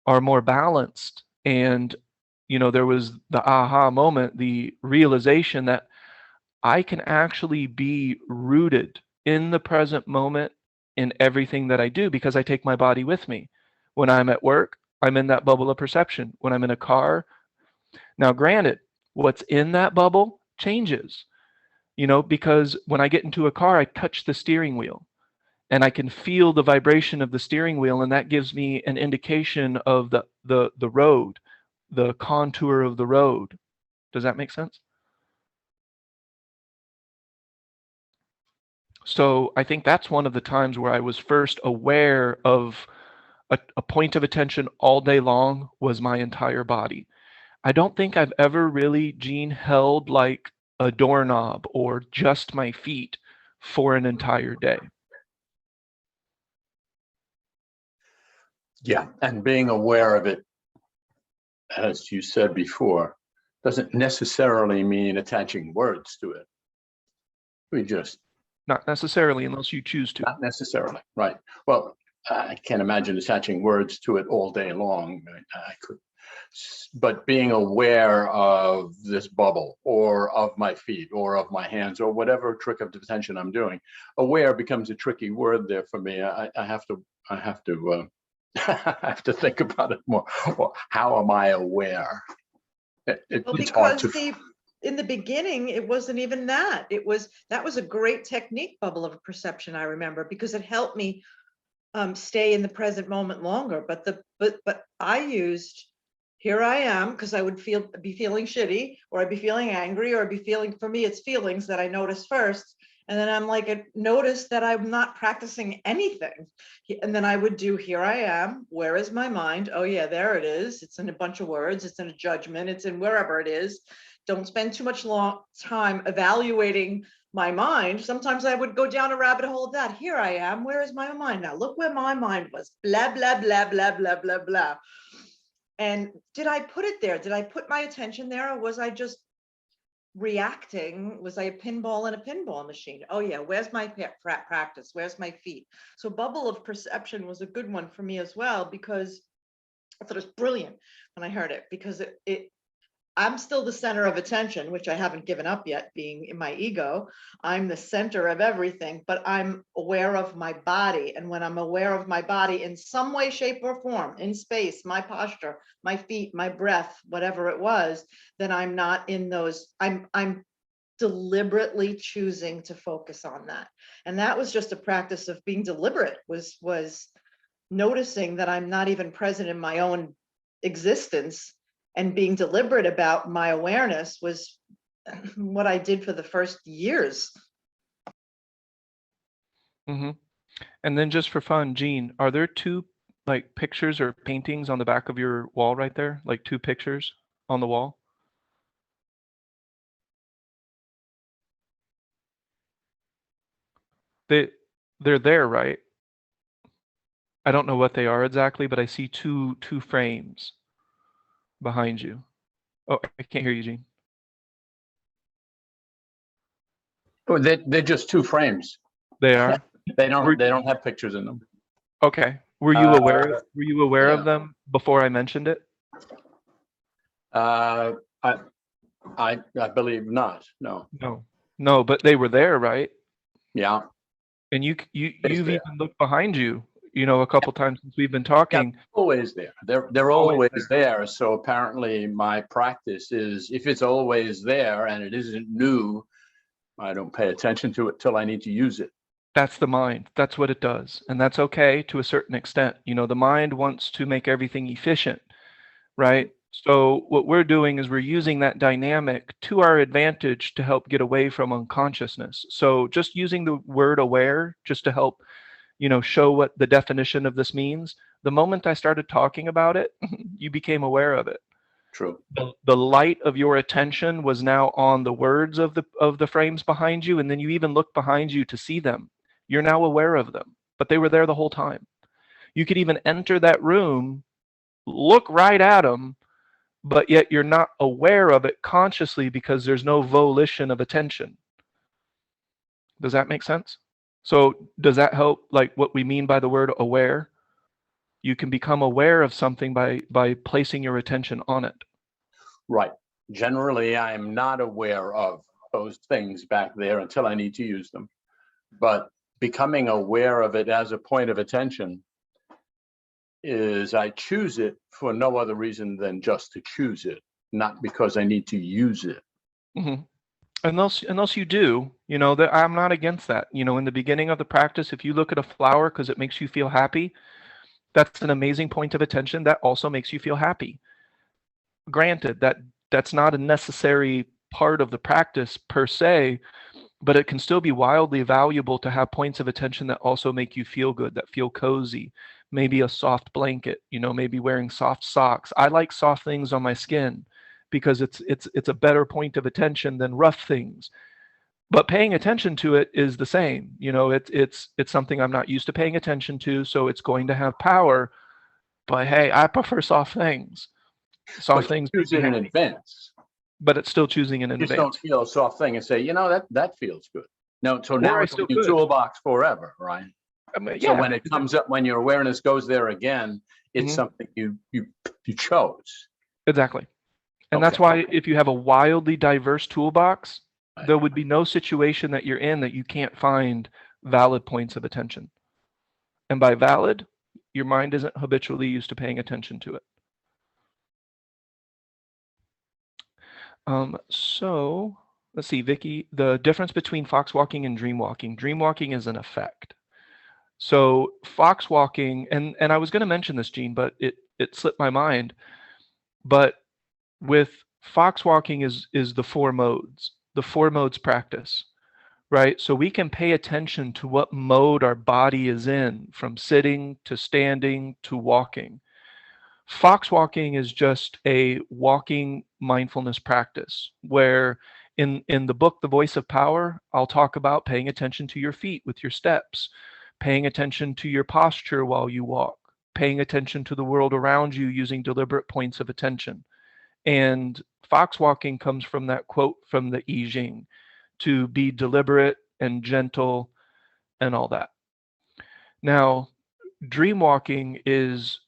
are more balanced. And, there was the aha moment, the realization that I can actually be rooted in the present moment in everything that I do because I take my body with me. When I'm at work, I'm in that bubble of perception. When I'm in a car, now granted, what's in that bubble changes, because when I get into a car, I touch the steering wheel and I can feel the vibration of the steering wheel, and that gives me an indication of the road, the contour of the road. Does that make sense? So I think that's one of the times where I was first aware of a point of attention all day long was my entire body. I don't think I've ever really, Gene, held like a doorknob or just my feet for an entire day. Yeah, and being aware of it, as you said before, doesn't necessarily mean attaching words to it. We just Not necessarily, unless you choose to. not necessarily, right? Well, I can't imagine attaching words to it all day long. I could, but being aware of this bubble or of my feet or of my hands or whatever trick of attention I'm doing, aware becomes a tricky word there for me. I have to I have to think about it more. Well, how am I aware? Well, It's hard because to. in the beginning, it wasn't even that. That was a great technique, bubble of perception, I remember, because it helped me stay in the present moment longer. But I used here I am, because I would be feeling shitty, or I'd be feeling angry, or I'd be feeling, for me, it's feelings that I notice first. And then I'm like, I notice that I'm not practicing anything. And then I would do, here I am, where is my mind? Oh yeah, there it is. It's in a bunch of words, it's in a judgment, it's in wherever it is. Don't spend too much long time evaluating my mind. Sometimes I would go down a rabbit hole of that. Here I am, where is my mind? Now look where my mind was, blah, blah, blah, blah, blah, blah, blah. And did I put it there? Did I put my attention there, or was I just reacting? Was I a pinball in a pinball machine? Oh yeah, where's my practice? Where's my feet? So bubble of perception was a good one for me as well, because I thought it was brilliant when I heard it, because I'm still the center of attention, which I haven't given up yet, being in my ego. I'm the center of everything, but I'm aware of my body. And when I'm aware of my body in some way, shape, or form, in space, my posture, my feet, my breath, whatever it was, then I'm not in those, I'm deliberately choosing to focus on that. And that was just a practice of being deliberate, was noticing that I'm not even present in my own existence, and being deliberate about my awareness was what I did for the first years. Mm-hmm. And then just for fun, Gene, are there two like pictures or paintings on the back of your wall right there? Like two pictures on the wall? They're there, right? I don't know what they are exactly, but I see two frames behind you. Oh, I can't hear you, Gene. Oh, they're just two frames. They are? They don't have pictures in them. Okay. Were you aware yeah. of them before I mentioned it? I believe not. No. No, but they were there, right? Yeah. And you've there. even looked behind you, a couple times since we've been Yeah, talking. always there. They're always there. So apparently my practice is, if it's always there and it isn't new, I don't pay attention to it till I need to use it. That's the mind. That's what it does. And that's okay to a certain extent. The mind wants to make everything efficient, right? So what we're doing is we're using that dynamic to our advantage to help get away from unconsciousness. So just using the word aware just to help, show what the definition of this means. The moment I started talking about it, you became aware of it. True. The light of your attention was now on the words of the frames behind you, and then you even looked behind you to see them. You're now aware of them, but they were there the whole time. You could even enter that room, look right at them, but yet you're not aware of it consciously because there's no volition of attention. Does that make sense? So does that help, like what we mean by the word aware? You can become aware of something by placing your attention on it. Right. Generally, I'm not aware of those things back there until I need to use them. But becoming aware of it as a point of attention is I choose it for no other reason than just to choose it, not because I need to use it. Mm-hmm. Unless you do, that I'm not against that. In the beginning of the practice, if you look at a flower because it makes you feel happy, that's an amazing point of attention that also makes you feel happy. Granted, that's not a necessary part of the practice per se, but it can still be wildly valuable to have points of attention that also make you feel good, that feel cozy. Maybe a soft blanket, maybe wearing soft socks. I like soft things on my skin because it's a better point of attention than rough things. But paying attention to it is the same. It's something I'm not used to paying attention to, so it's going to have power. But hey, I prefer soft things. Soft But things choose make it me in happy. advance. But it's still choosing it in Just don't advance. feel a soft thing and say, that feels good. No, so Or now I it's still in your could. toolbox forever, right? So Yeah. when it comes up, when your awareness goes there again, it's Mhm. something you chose. Exactly. And that's Okay. why if you have a wildly diverse toolbox, Right. there would be no situation that you're in that you can't find valid points of attention. And by valid, your mind isn't habitually used to paying attention to it. So let's see, Vicky, the difference between fox walking and dream walking. Dream walking is an effect. So fox walking, and I was going to mention this, Gene, but it slipped my mind. But with fox walking is the four modes practice, right? So we can pay attention to what mode our body is in, from sitting to standing to walking. Fox walking is just a walking mindfulness practice where in the book The Voice of Power, I'll talk about paying attention to your feet with your steps, paying attention to your posture while you walk, paying attention to the world around you using deliberate points of attention. And fox walking comes from that quote from the I Ching, to be deliberate and gentle and all that. Now, dream walking is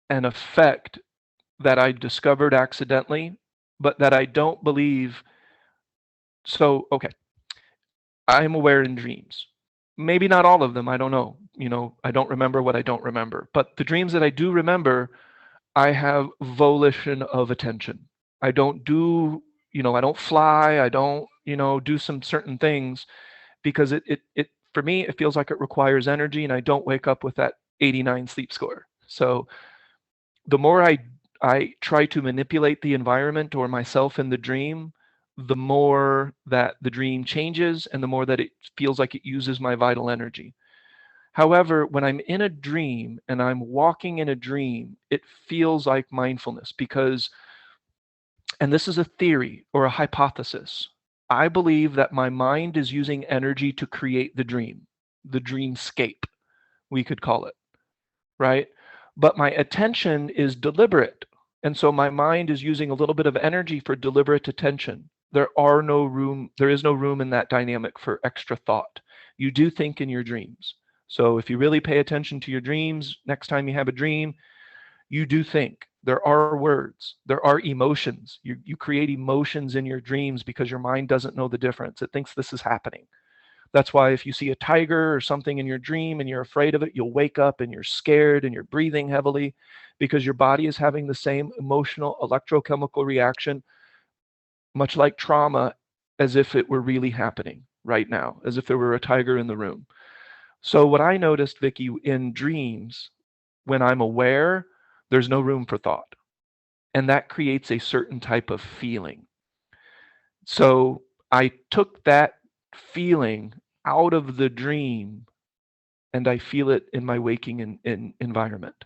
an effect that I discovered accidentally, but that I don't believe. So, okay, I'm aware in dreams. Maybe not all of them, I don't know. I don't remember what I don't remember. But the dreams that I do remember, I have volition of attention. I don't do, I don't fly, I don't, do some certain things because it for me, it feels like it requires energy and I don't wake up with that 89 sleep score. So the more I try to manipulate the environment or myself in the dream, the more that the dream changes and the more that it feels like it uses my vital energy. However, when I'm in a dream and I'm walking in a dream, it feels like mindfulness because, and this is a theory or a hypothesis, I believe that my mind is using energy to create the dreamscape, we could call it, right? But my attention is deliberate. And so my mind is using a little bit of energy for deliberate attention. There is no room in that dynamic for extra thought. You do think in your dreams. So if you really pay attention to your dreams, next time you have a dream, you do think. There are words, there are emotions. You create emotions in your dreams because your mind doesn't know the difference. It thinks this is happening. That's why if you see a tiger or something in your dream and you're afraid of it, you'll wake up and you're scared and you're breathing heavily because your body is having the same emotional electrochemical reaction, much like trauma, as if it were really happening right now, as if there were a tiger in the room. So what I noticed, Vicky, in dreams, when I'm aware, there's no room for thought. And that creates a certain type of feeling. So I took that feeling out of the dream and I feel it in my waking in environment.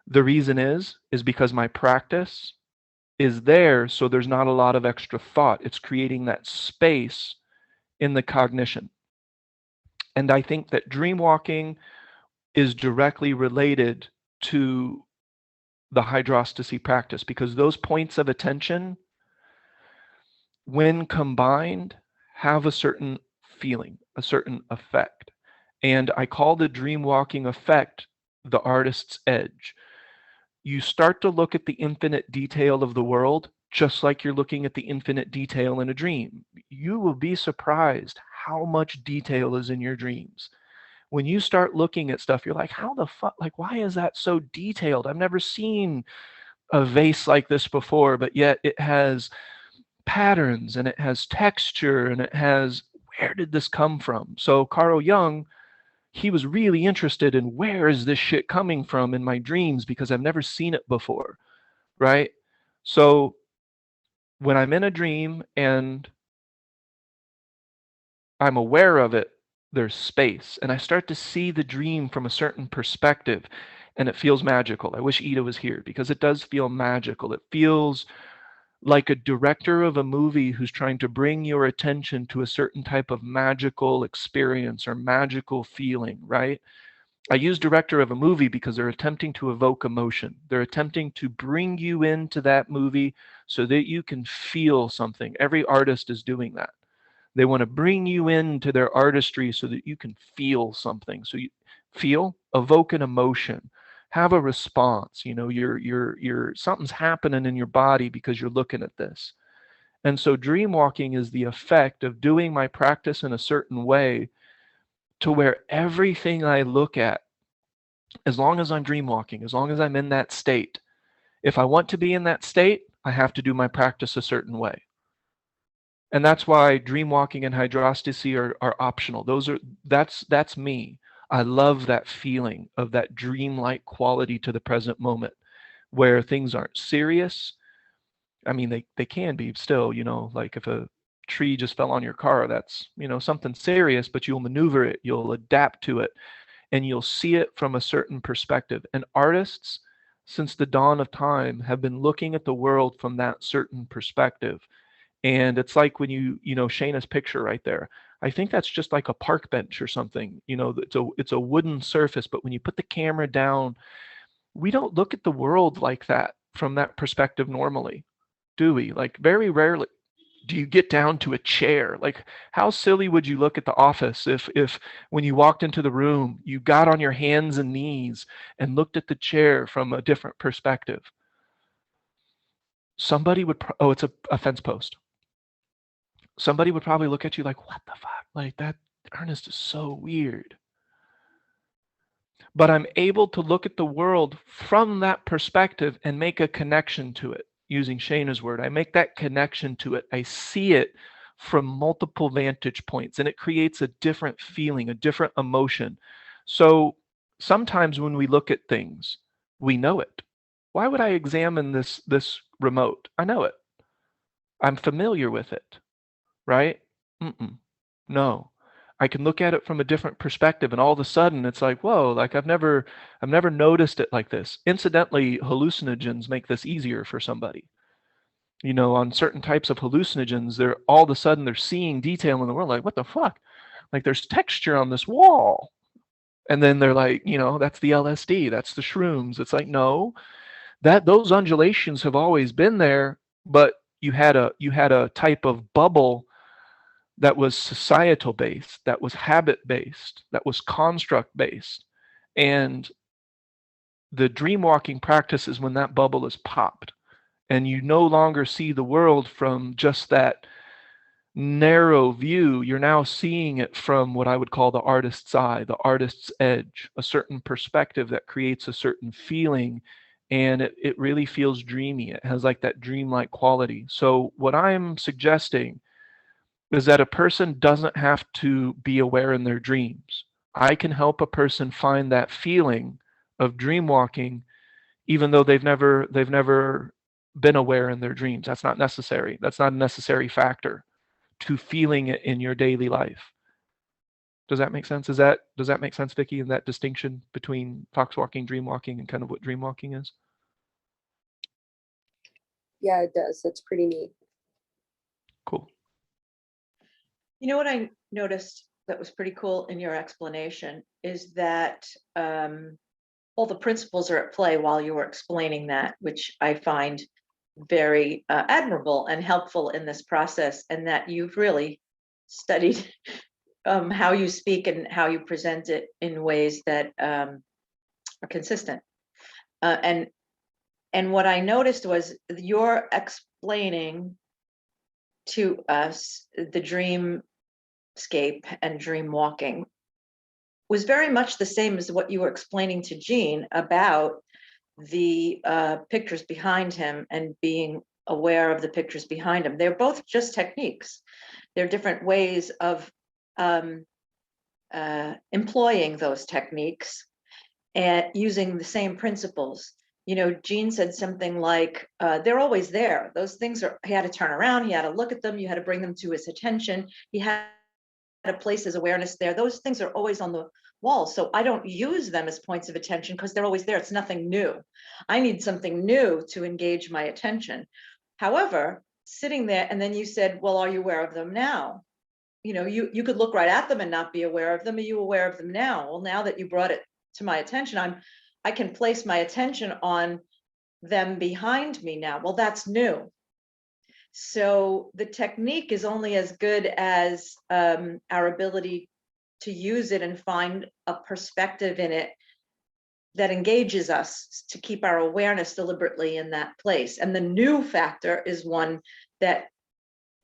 The reason is because my practice is there, so there's not a lot of extra thought. It's creating that space in the cognition. And I think that dream walking is directly related to the hydrostasy practice because those points of attention, when combined, have a certain feeling, a certain effect. And I call the dream walking effect the artist's edge. You start to look at the infinite detail of the world just like you're looking at the infinite detail in a dream. You will be surprised how much detail is in your dreams. When you start looking at stuff, you're like, how the fuck, like, why is that so detailed? I've never seen a vase like this before, but yet it has patterns and it has texture and it has, where did this come from? So Carl Jung, he was really interested in where is this shit coming from in my dreams because I've never seen it before, right? So when I'm in a dream and I'm aware of it, there's space, and I start to see the dream from a certain perspective, and it feels magical. I wish Ida was here because it does feel magical. It feels like a director of a movie who's trying to bring your attention to a certain type of magical experience or magical feeling, right? I use director of a movie because they're attempting to evoke emotion. They're attempting to bring you into that movie so that you can feel something. Every artist is doing that. They want to bring you into their artistry so that you can feel something. So you feel, evoke an emotion, have a response. You know, you're something's happening in your body because you're looking at this. And so dream walking is the effect of doing my practice in a certain way to where everything I look at, as long as I'm dream walking, as long as I'm in that state, if I want to be in that state, I have to do my practice a certain way. And that's why dream walking and hydrostasy are optional. That's me. I love that feeling of that dreamlike quality to the present moment where things aren't serious. I mean, they can be still, you know, like if a tree just fell on your car, that's, you know, something serious, but you'll maneuver it, you'll adapt to it, and you'll see it from a certain perspective. And artists, since the dawn of time, have been looking at the world from that certain perspective. And it's like when you know, Shayna's picture right there. I think that's just like a park bench or something. You know, it's a wooden surface, but when you put the camera down, we don't look at the world like that from that perspective normally, do we? Like very rarely do you get down to a chair. Like how silly would you look at the office if when you walked into the room, you got on your hands and knees and looked at the chair from a different perspective? Somebody would, oh, it's a fence post. Somebody would probably look at you like, what the fuck? Like that Ernest is so weird. But I'm able to look at the world from that perspective and make a connection to it. Using Shayna's word, I make that connection to it. I see it from multiple vantage points, and it creates a different feeling, a different emotion. So sometimes when we look at things, we know it. Why would I examine this remote? I know it. I'm familiar with it. Right? Mm-mm. No. I can look at it from a different perspective, and all of a sudden it's like, whoa, like I've never noticed it like this. Incidentally, hallucinogens make this easier for somebody. You know, on certain types of hallucinogens, they're all of a sudden they're seeing detail in the world, like, what the fuck? Like there's texture on this wall. And then they're like, you know, that's the LSD, that's the shrooms. It's like, no, that those undulations have always been there, but you had a type of bubble that was societal based, that was habit based, that was construct based. And the dream walking practice is when that bubble is popped and you no longer see the world from just that narrow view. You're now seeing it from what I would call the artist's eye, the artist's edge, a certain perspective that creates a certain feeling. And it really feels dreamy. It has like that dreamlike quality. So what I'm suggesting is that a person doesn't have to be aware in their dreams. I can help a person find that feeling of dream walking, even though they've never been aware in their dreams. That's not necessary. That's not a necessary factor to feeling it in your daily life. Does that make sense? Does that make sense, Vicky, in that distinction between fox walking, dream walking, and kind of what dream walking is? Yeah, it does. That's pretty neat. Cool. You know what I noticed that was pretty cool in your explanation is that all the principles are at play while you were explaining that, which I find very admirable and helpful in this process, and that you've really studied how you speak and how you present it in ways that are consistent. And And what I noticed was you're explaining to us the dreamscape and dream walking was very much the same as what you were explaining to Jean about the pictures behind him and being aware of the pictures behind him. They're both just techniques. They're different ways of employing those techniques and using the same principles. You know, Jean said something like, they're always there. Those things are, he had to turn around, he had to look at them, you had to bring them to his attention. He had to place his awareness there. Those things are always on the wall. So I don't use them as points of attention because they're always there. It's nothing new. I need something new to engage my attention. However, sitting there, and then you said, well, are you aware of them now? You know, you could look right at them and not be aware of them. Are you aware of them now? Well, now that you brought it to my attention, I can place my attention on them behind me now. Well, that's new. So the technique is only as good as our ability to use it and find a perspective in it that engages us to keep our awareness deliberately in that place. And the new factor is one that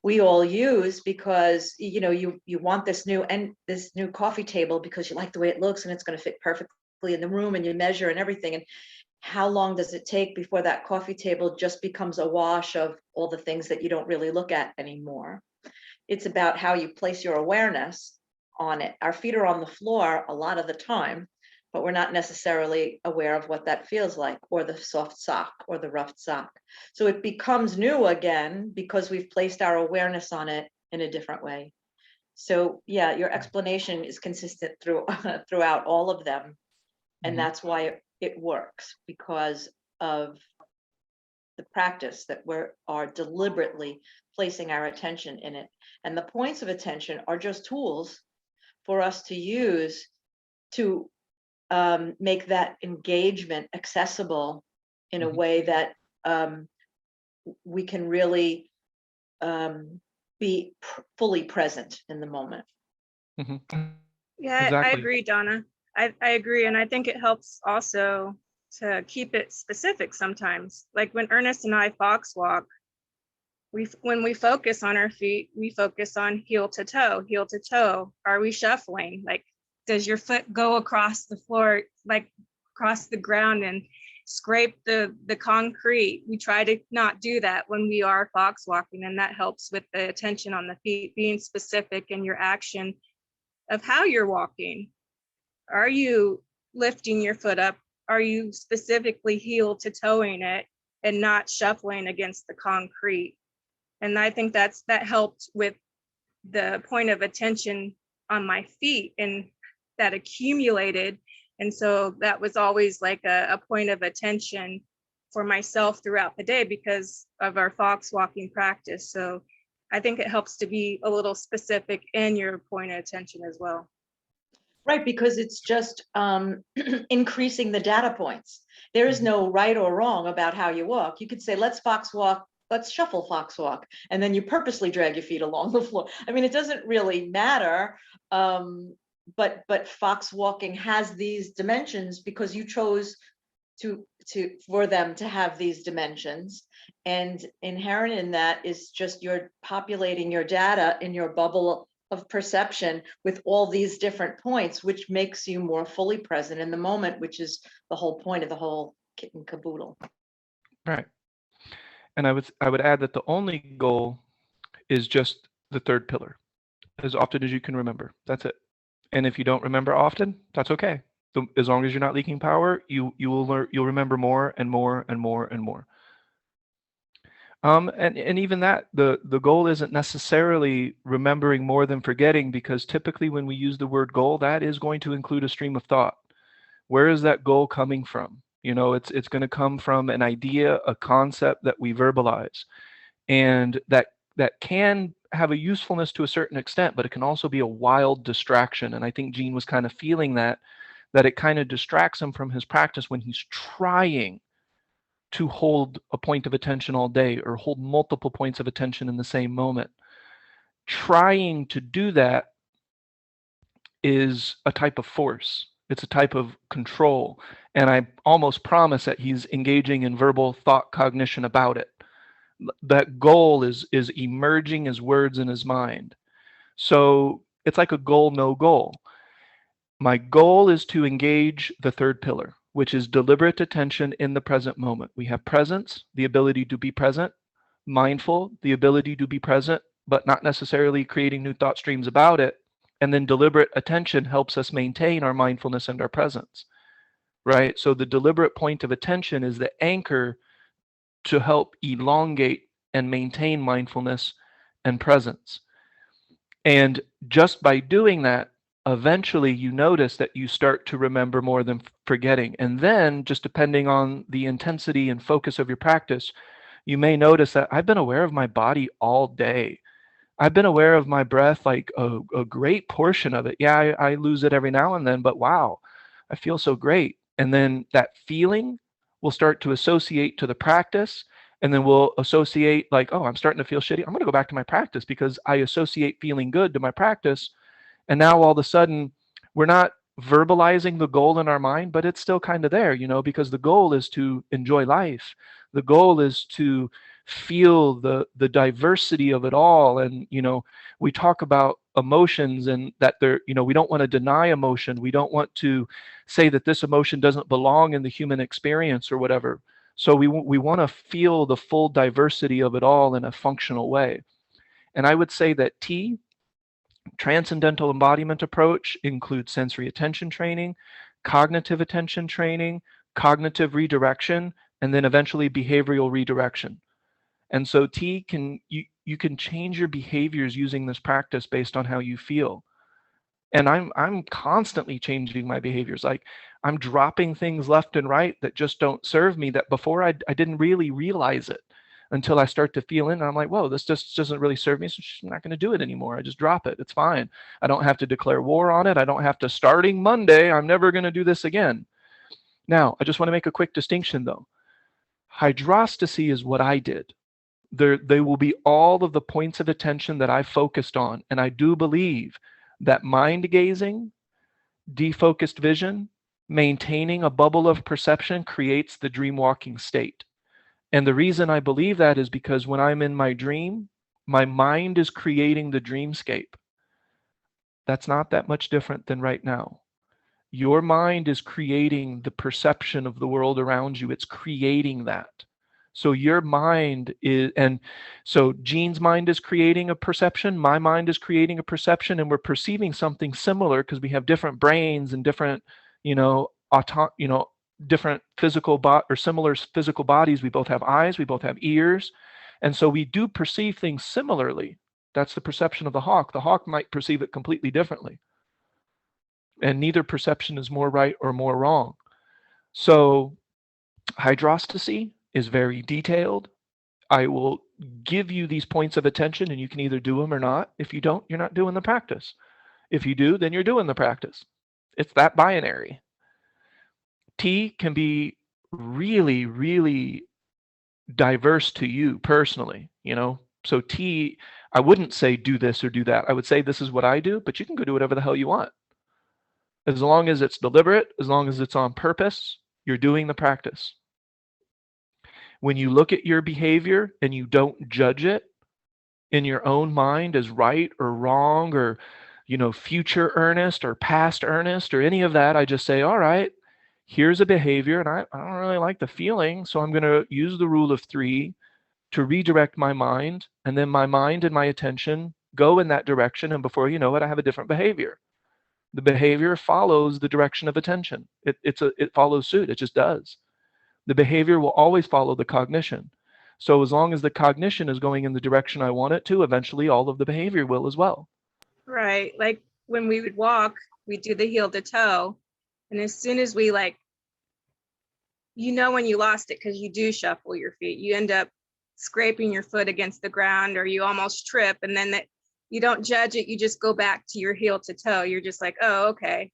we all use because, you know, you want this new coffee table because you like the way it looks and it's going to fit perfectly in the room, and you measure and everything. And how long does it take before that coffee table just becomes a wash of all the things that you don't really look at anymore? It's about how you place your awareness on it. Our feet are on the floor a lot of the time, but we're not necessarily aware of what that feels like, or the soft sock or the rough sock. So it becomes new again because we've placed our awareness on it in a different way. So yeah, your explanation is consistent throughout all of them. And that's why it works, because of the practice that we are deliberately placing our attention in it. And the points of attention are just tools for us to use to make that engagement accessible in a way that we can really be fully present in the moment. Yeah, I Exactly. agree, Donna. I agree. And I think it helps also to keep it specific sometimes. Like when Ernest and I fox walk, when we focus on our feet, we focus on heel to toe, heel to toe. Are we shuffling? Like, does your foot go across the floor, like across the ground and scrape the concrete? We try to not do that when we are fox walking, and that helps with the attention on the feet, being specific in your action of how you're walking. Are you lifting your foot up? Are you specifically heel to toeing it and not shuffling against the concrete? And I think that helped with the point of attention on my feet, and that accumulated. And so that was always like a point of attention for myself throughout the day because of our fox walking practice. So I think it helps to be a little specific in your point of attention as well. Right, because it's just increasing the data points. There is no right or wrong about how you walk. You could say, let's fox walk, let's shuffle fox walk, and then you purposely drag your feet along the floor. I mean, it doesn't really matter, but fox walking has these dimensions because you chose for them to have these dimensions, and inherent in that is just you're populating your data in your bubble of perception with all these different points, which makes you more fully present in the moment, which is the whole point of the whole kit and caboodle. Right. And I would add that the only goal is just the third pillar, as often as you can remember. That's it. And if you don't remember often, that's okay. As long as you're not leaking power, you'll remember more and more and more and more. And even that, the goal isn't necessarily remembering more than forgetting, because typically when we use the word goal, that is going to include a stream of thought. Where is that goal coming from? You know, it's going to come from an idea, a concept that we verbalize, and that can have a usefulness to a certain extent, but it can also be a wild distraction. And I think Gene was kind of feeling that it kind of distracts him from his practice when he's trying to hold a point of attention all day or hold multiple points of attention in the same moment. Trying to do that is a type of force. It's a type of control. And I almost promise that he's engaging in verbal thought cognition about it. That goal is emerging as words in his mind. So it's like a goal, no goal. My goal is to engage the third pillar, which is deliberate attention in the present moment. We have presence, the ability to be present, mindful, the ability to be present, but not necessarily creating new thought streams about it. And then deliberate attention helps us maintain our mindfulness and our presence, right? So the deliberate point of attention is the anchor to help elongate and maintain mindfulness and presence. And just by doing that, eventually you notice that you start to remember more than forgetting. And then, just depending on the intensity and focus of your practice, you may notice that I've been aware of my body all day. I've been aware of my breath like a great portion of it. Yeah, I lose it every now and then, but wow, I feel so great. And then that feeling will start to associate to the practice. And then we'll associate like, oh, I'm starting to feel shitty. I'm going to go back to my practice because I associate feeling good to my practice. And now all of a sudden, we're not verbalizing the goal in our mind, but it's still kind of there, because the goal is to enjoy life. The goal is to feel the diversity of it all. And, we talk about emotions and that we don't want to deny emotion. We don't want to say that this emotion doesn't belong in the human experience or whatever. So we want to feel the full diversity of it all in a functional way. And I would say that Transcendental embodiment approach includes sensory attention training, cognitive attention training, cognitive redirection, and then eventually behavioral redirection. And so you can change your behaviors using this practice based on how you feel. And I'm constantly changing my behaviors. Like I'm dropping things left and right that just don't serve me, that before I didn't really realize it until I start to feel it. And I'm like, whoa, this just doesn't really serve me. So I'm not going to do it anymore. I just drop it. It's fine. I don't have to declare war on it. I don't have to, starting Monday, I'm never going to do this again. Now, I just want to make a quick distinction though. Hydrostasy is what I did. They will be all of the points of attention that I focused on. And I do believe that mind gazing, defocused vision, maintaining a bubble of perception creates the dream walking state. And the reason I believe that is because when I'm in my dream, my mind is creating the dreamscape. That's not that much different than right now. Your mind is creating the perception of the world around you. It's creating that. So your mind is, and so Jean's mind is creating a perception, my mind is creating a perception, and we're perceiving something similar because we have different brains and different, different physical or similar physical bodies. We both have eyes, we both have ears. And so we do perceive things similarly. That's the perception of the hawk. The hawk might perceive it completely differently. And neither perception is more right or more wrong. So hydrostasy is very detailed. I will give you these points of attention and you can either do them or not. If you don't, you're not doing the practice. If you do, then you're doing the practice. It's that binary. T can be really, really diverse to you personally, So T, I wouldn't say do this or do that. I would say this is what I do, but you can go do whatever the hell you want. As long as it's deliberate, as long as it's on purpose, you're doing the practice. When you look at your behavior and you don't judge it in your own mind as right or wrong or, future earnest or past earnest or any of that, I just say, all right, here's a behavior and I don't really like the feeling. So I'm going to use the rule of 3 to redirect my mind. And then my mind and my attention go in that direction. And before you know it, I have a different behavior. The behavior follows the direction of attention. It follows suit. It just does. The behavior will always follow the cognition. So as long as the cognition is going in the direction I want it to, eventually all of the behavior will as well. Right. Like when we would walk, we do the heel to toe. And as soon as we when you lost it, because you do shuffle your feet, you end up scraping your foot against the ground or you almost trip. And then you don't judge it. You just go back to your heel to toe. You're just like, oh, okay.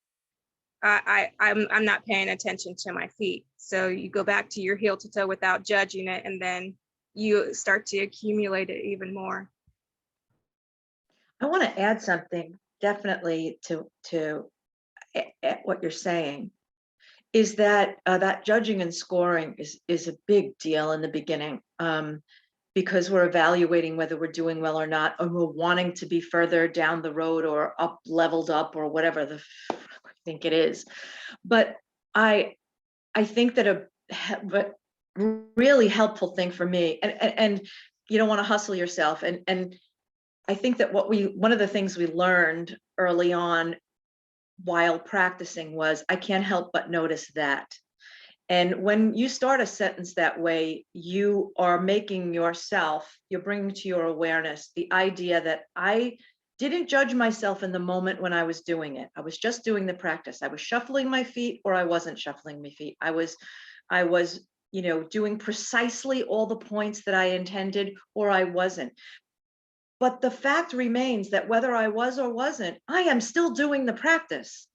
I'm not paying attention to my feet. So you go back to your heel to toe without judging it. And then you start to accumulate it even more. I want to add something definitely to at what you're saying is that that judging and scoring is a big deal in the beginning, because we're evaluating whether we're doing well or not, or we're wanting to be further down the road or leveled up or whatever I think it is. But I think that but really helpful thing for me, and you don't want to hustle yourself, and I think that one of the things we learned early on while practicing was, I can't help but notice that. And when you start a sentence that way, you are making yourself, you're bringing to your awareness the idea that I didn't judge myself in the moment when I was doing it. I was just doing the practice. I was shuffling my feet, or I wasn't shuffling my feet. I was, doing precisely all the points that I intended, or I wasn't. But the fact remains that whether I was or wasn't, I am still doing the practice.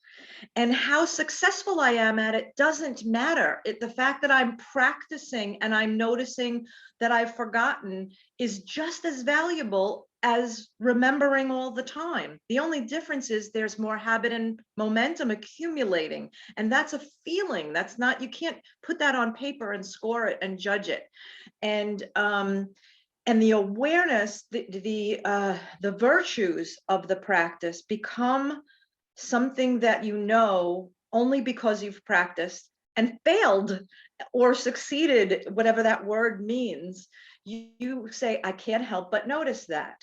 And how successful I am at it doesn't matter. The fact that I'm practicing and I'm noticing that I've forgotten is just as valuable as remembering all the time. The only difference is there's more habit and momentum accumulating. And that's a feeling. That's not, you can't put that on paper and score it and judge it. And the awareness, the virtues of the practice become something that you know only because you've practiced and failed or succeeded, whatever that word means. You say, I can't help but notice that.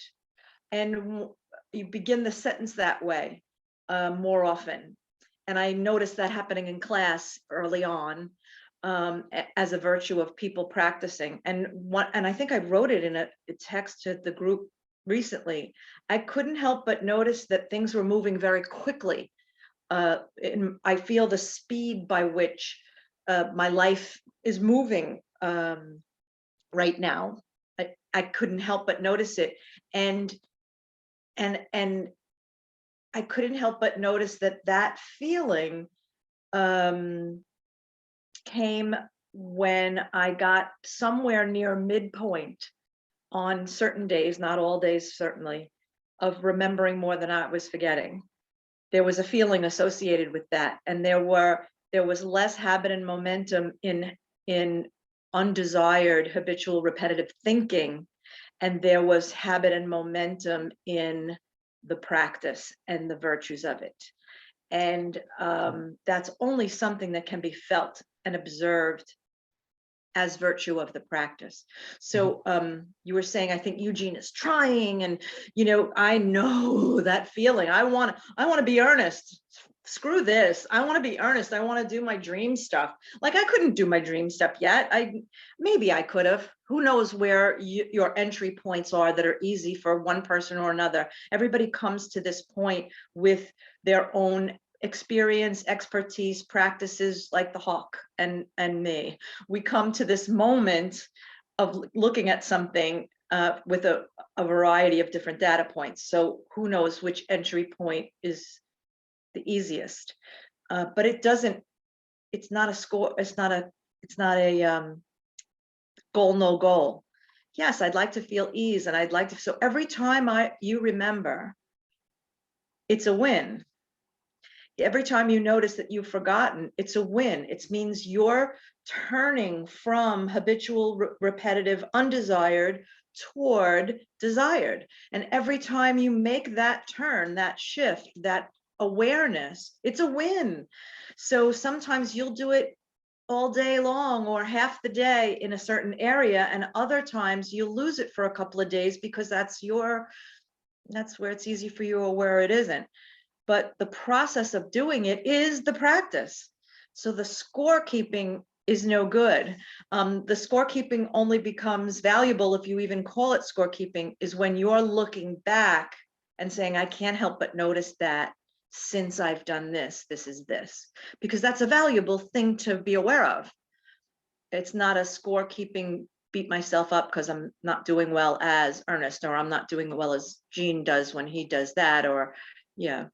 And you begin the sentence that way more often. And I noticed that happening in class early on. As a virtue of people practicing. And I think I wrote it in a text to the group recently. I couldn't help but notice that things were moving very quickly. I feel the speed by which my life is moving right now. I couldn't help but notice it. And I couldn't help but notice that feeling came when I got somewhere near midpoint on certain days, not all days certainly, of remembering more than I was forgetting. There was a feeling associated with that, and there was less habit and momentum in undesired habitual repetitive thinking, and there was habit and momentum in the practice and the virtues of it. And that's only something that can be felt and observed as virtue of the practice. So you were saying, I think Eugene is trying, and I know that feeling. I want to be earnest. Screw this. I want to be earnest. I want to do my dream stuff. Like, I couldn't do my dream stuff yet. Maybe I could have. Who knows where your entry points are that are easy for one person or another. Everybody comes to this point with their own experience, expertise, practices, like the hawk and me. We come to this moment of looking at something with a variety of different data points. So who knows which entry point is the easiest, but it's not a score. It's not a goal, no goal. Yes, I'd like to feel ease, and I'd like to, so every time you remember, it's a win. Every time you notice that you've forgotten, it's a win. It means you're turning from habitual, repetitive, undesired toward desired. And every time you make that turn, that shift, that awareness, it's a win. So sometimes you'll do it all day long or half the day in a certain area, and other times you'll lose it for a couple of days because that's where it's easy for you or where it isn't. But the process of doing it is the practice. So the scorekeeping is no good. The scorekeeping only becomes valuable, if you even call it scorekeeping, is when you're looking back and saying, I can't help but notice that since I've done this, this is this, because that's a valuable thing to be aware of. It's not a scorekeeping, beat myself up because I'm not doing well as Ernest, or I'm not doing well as Gene does when he does that, or yeah.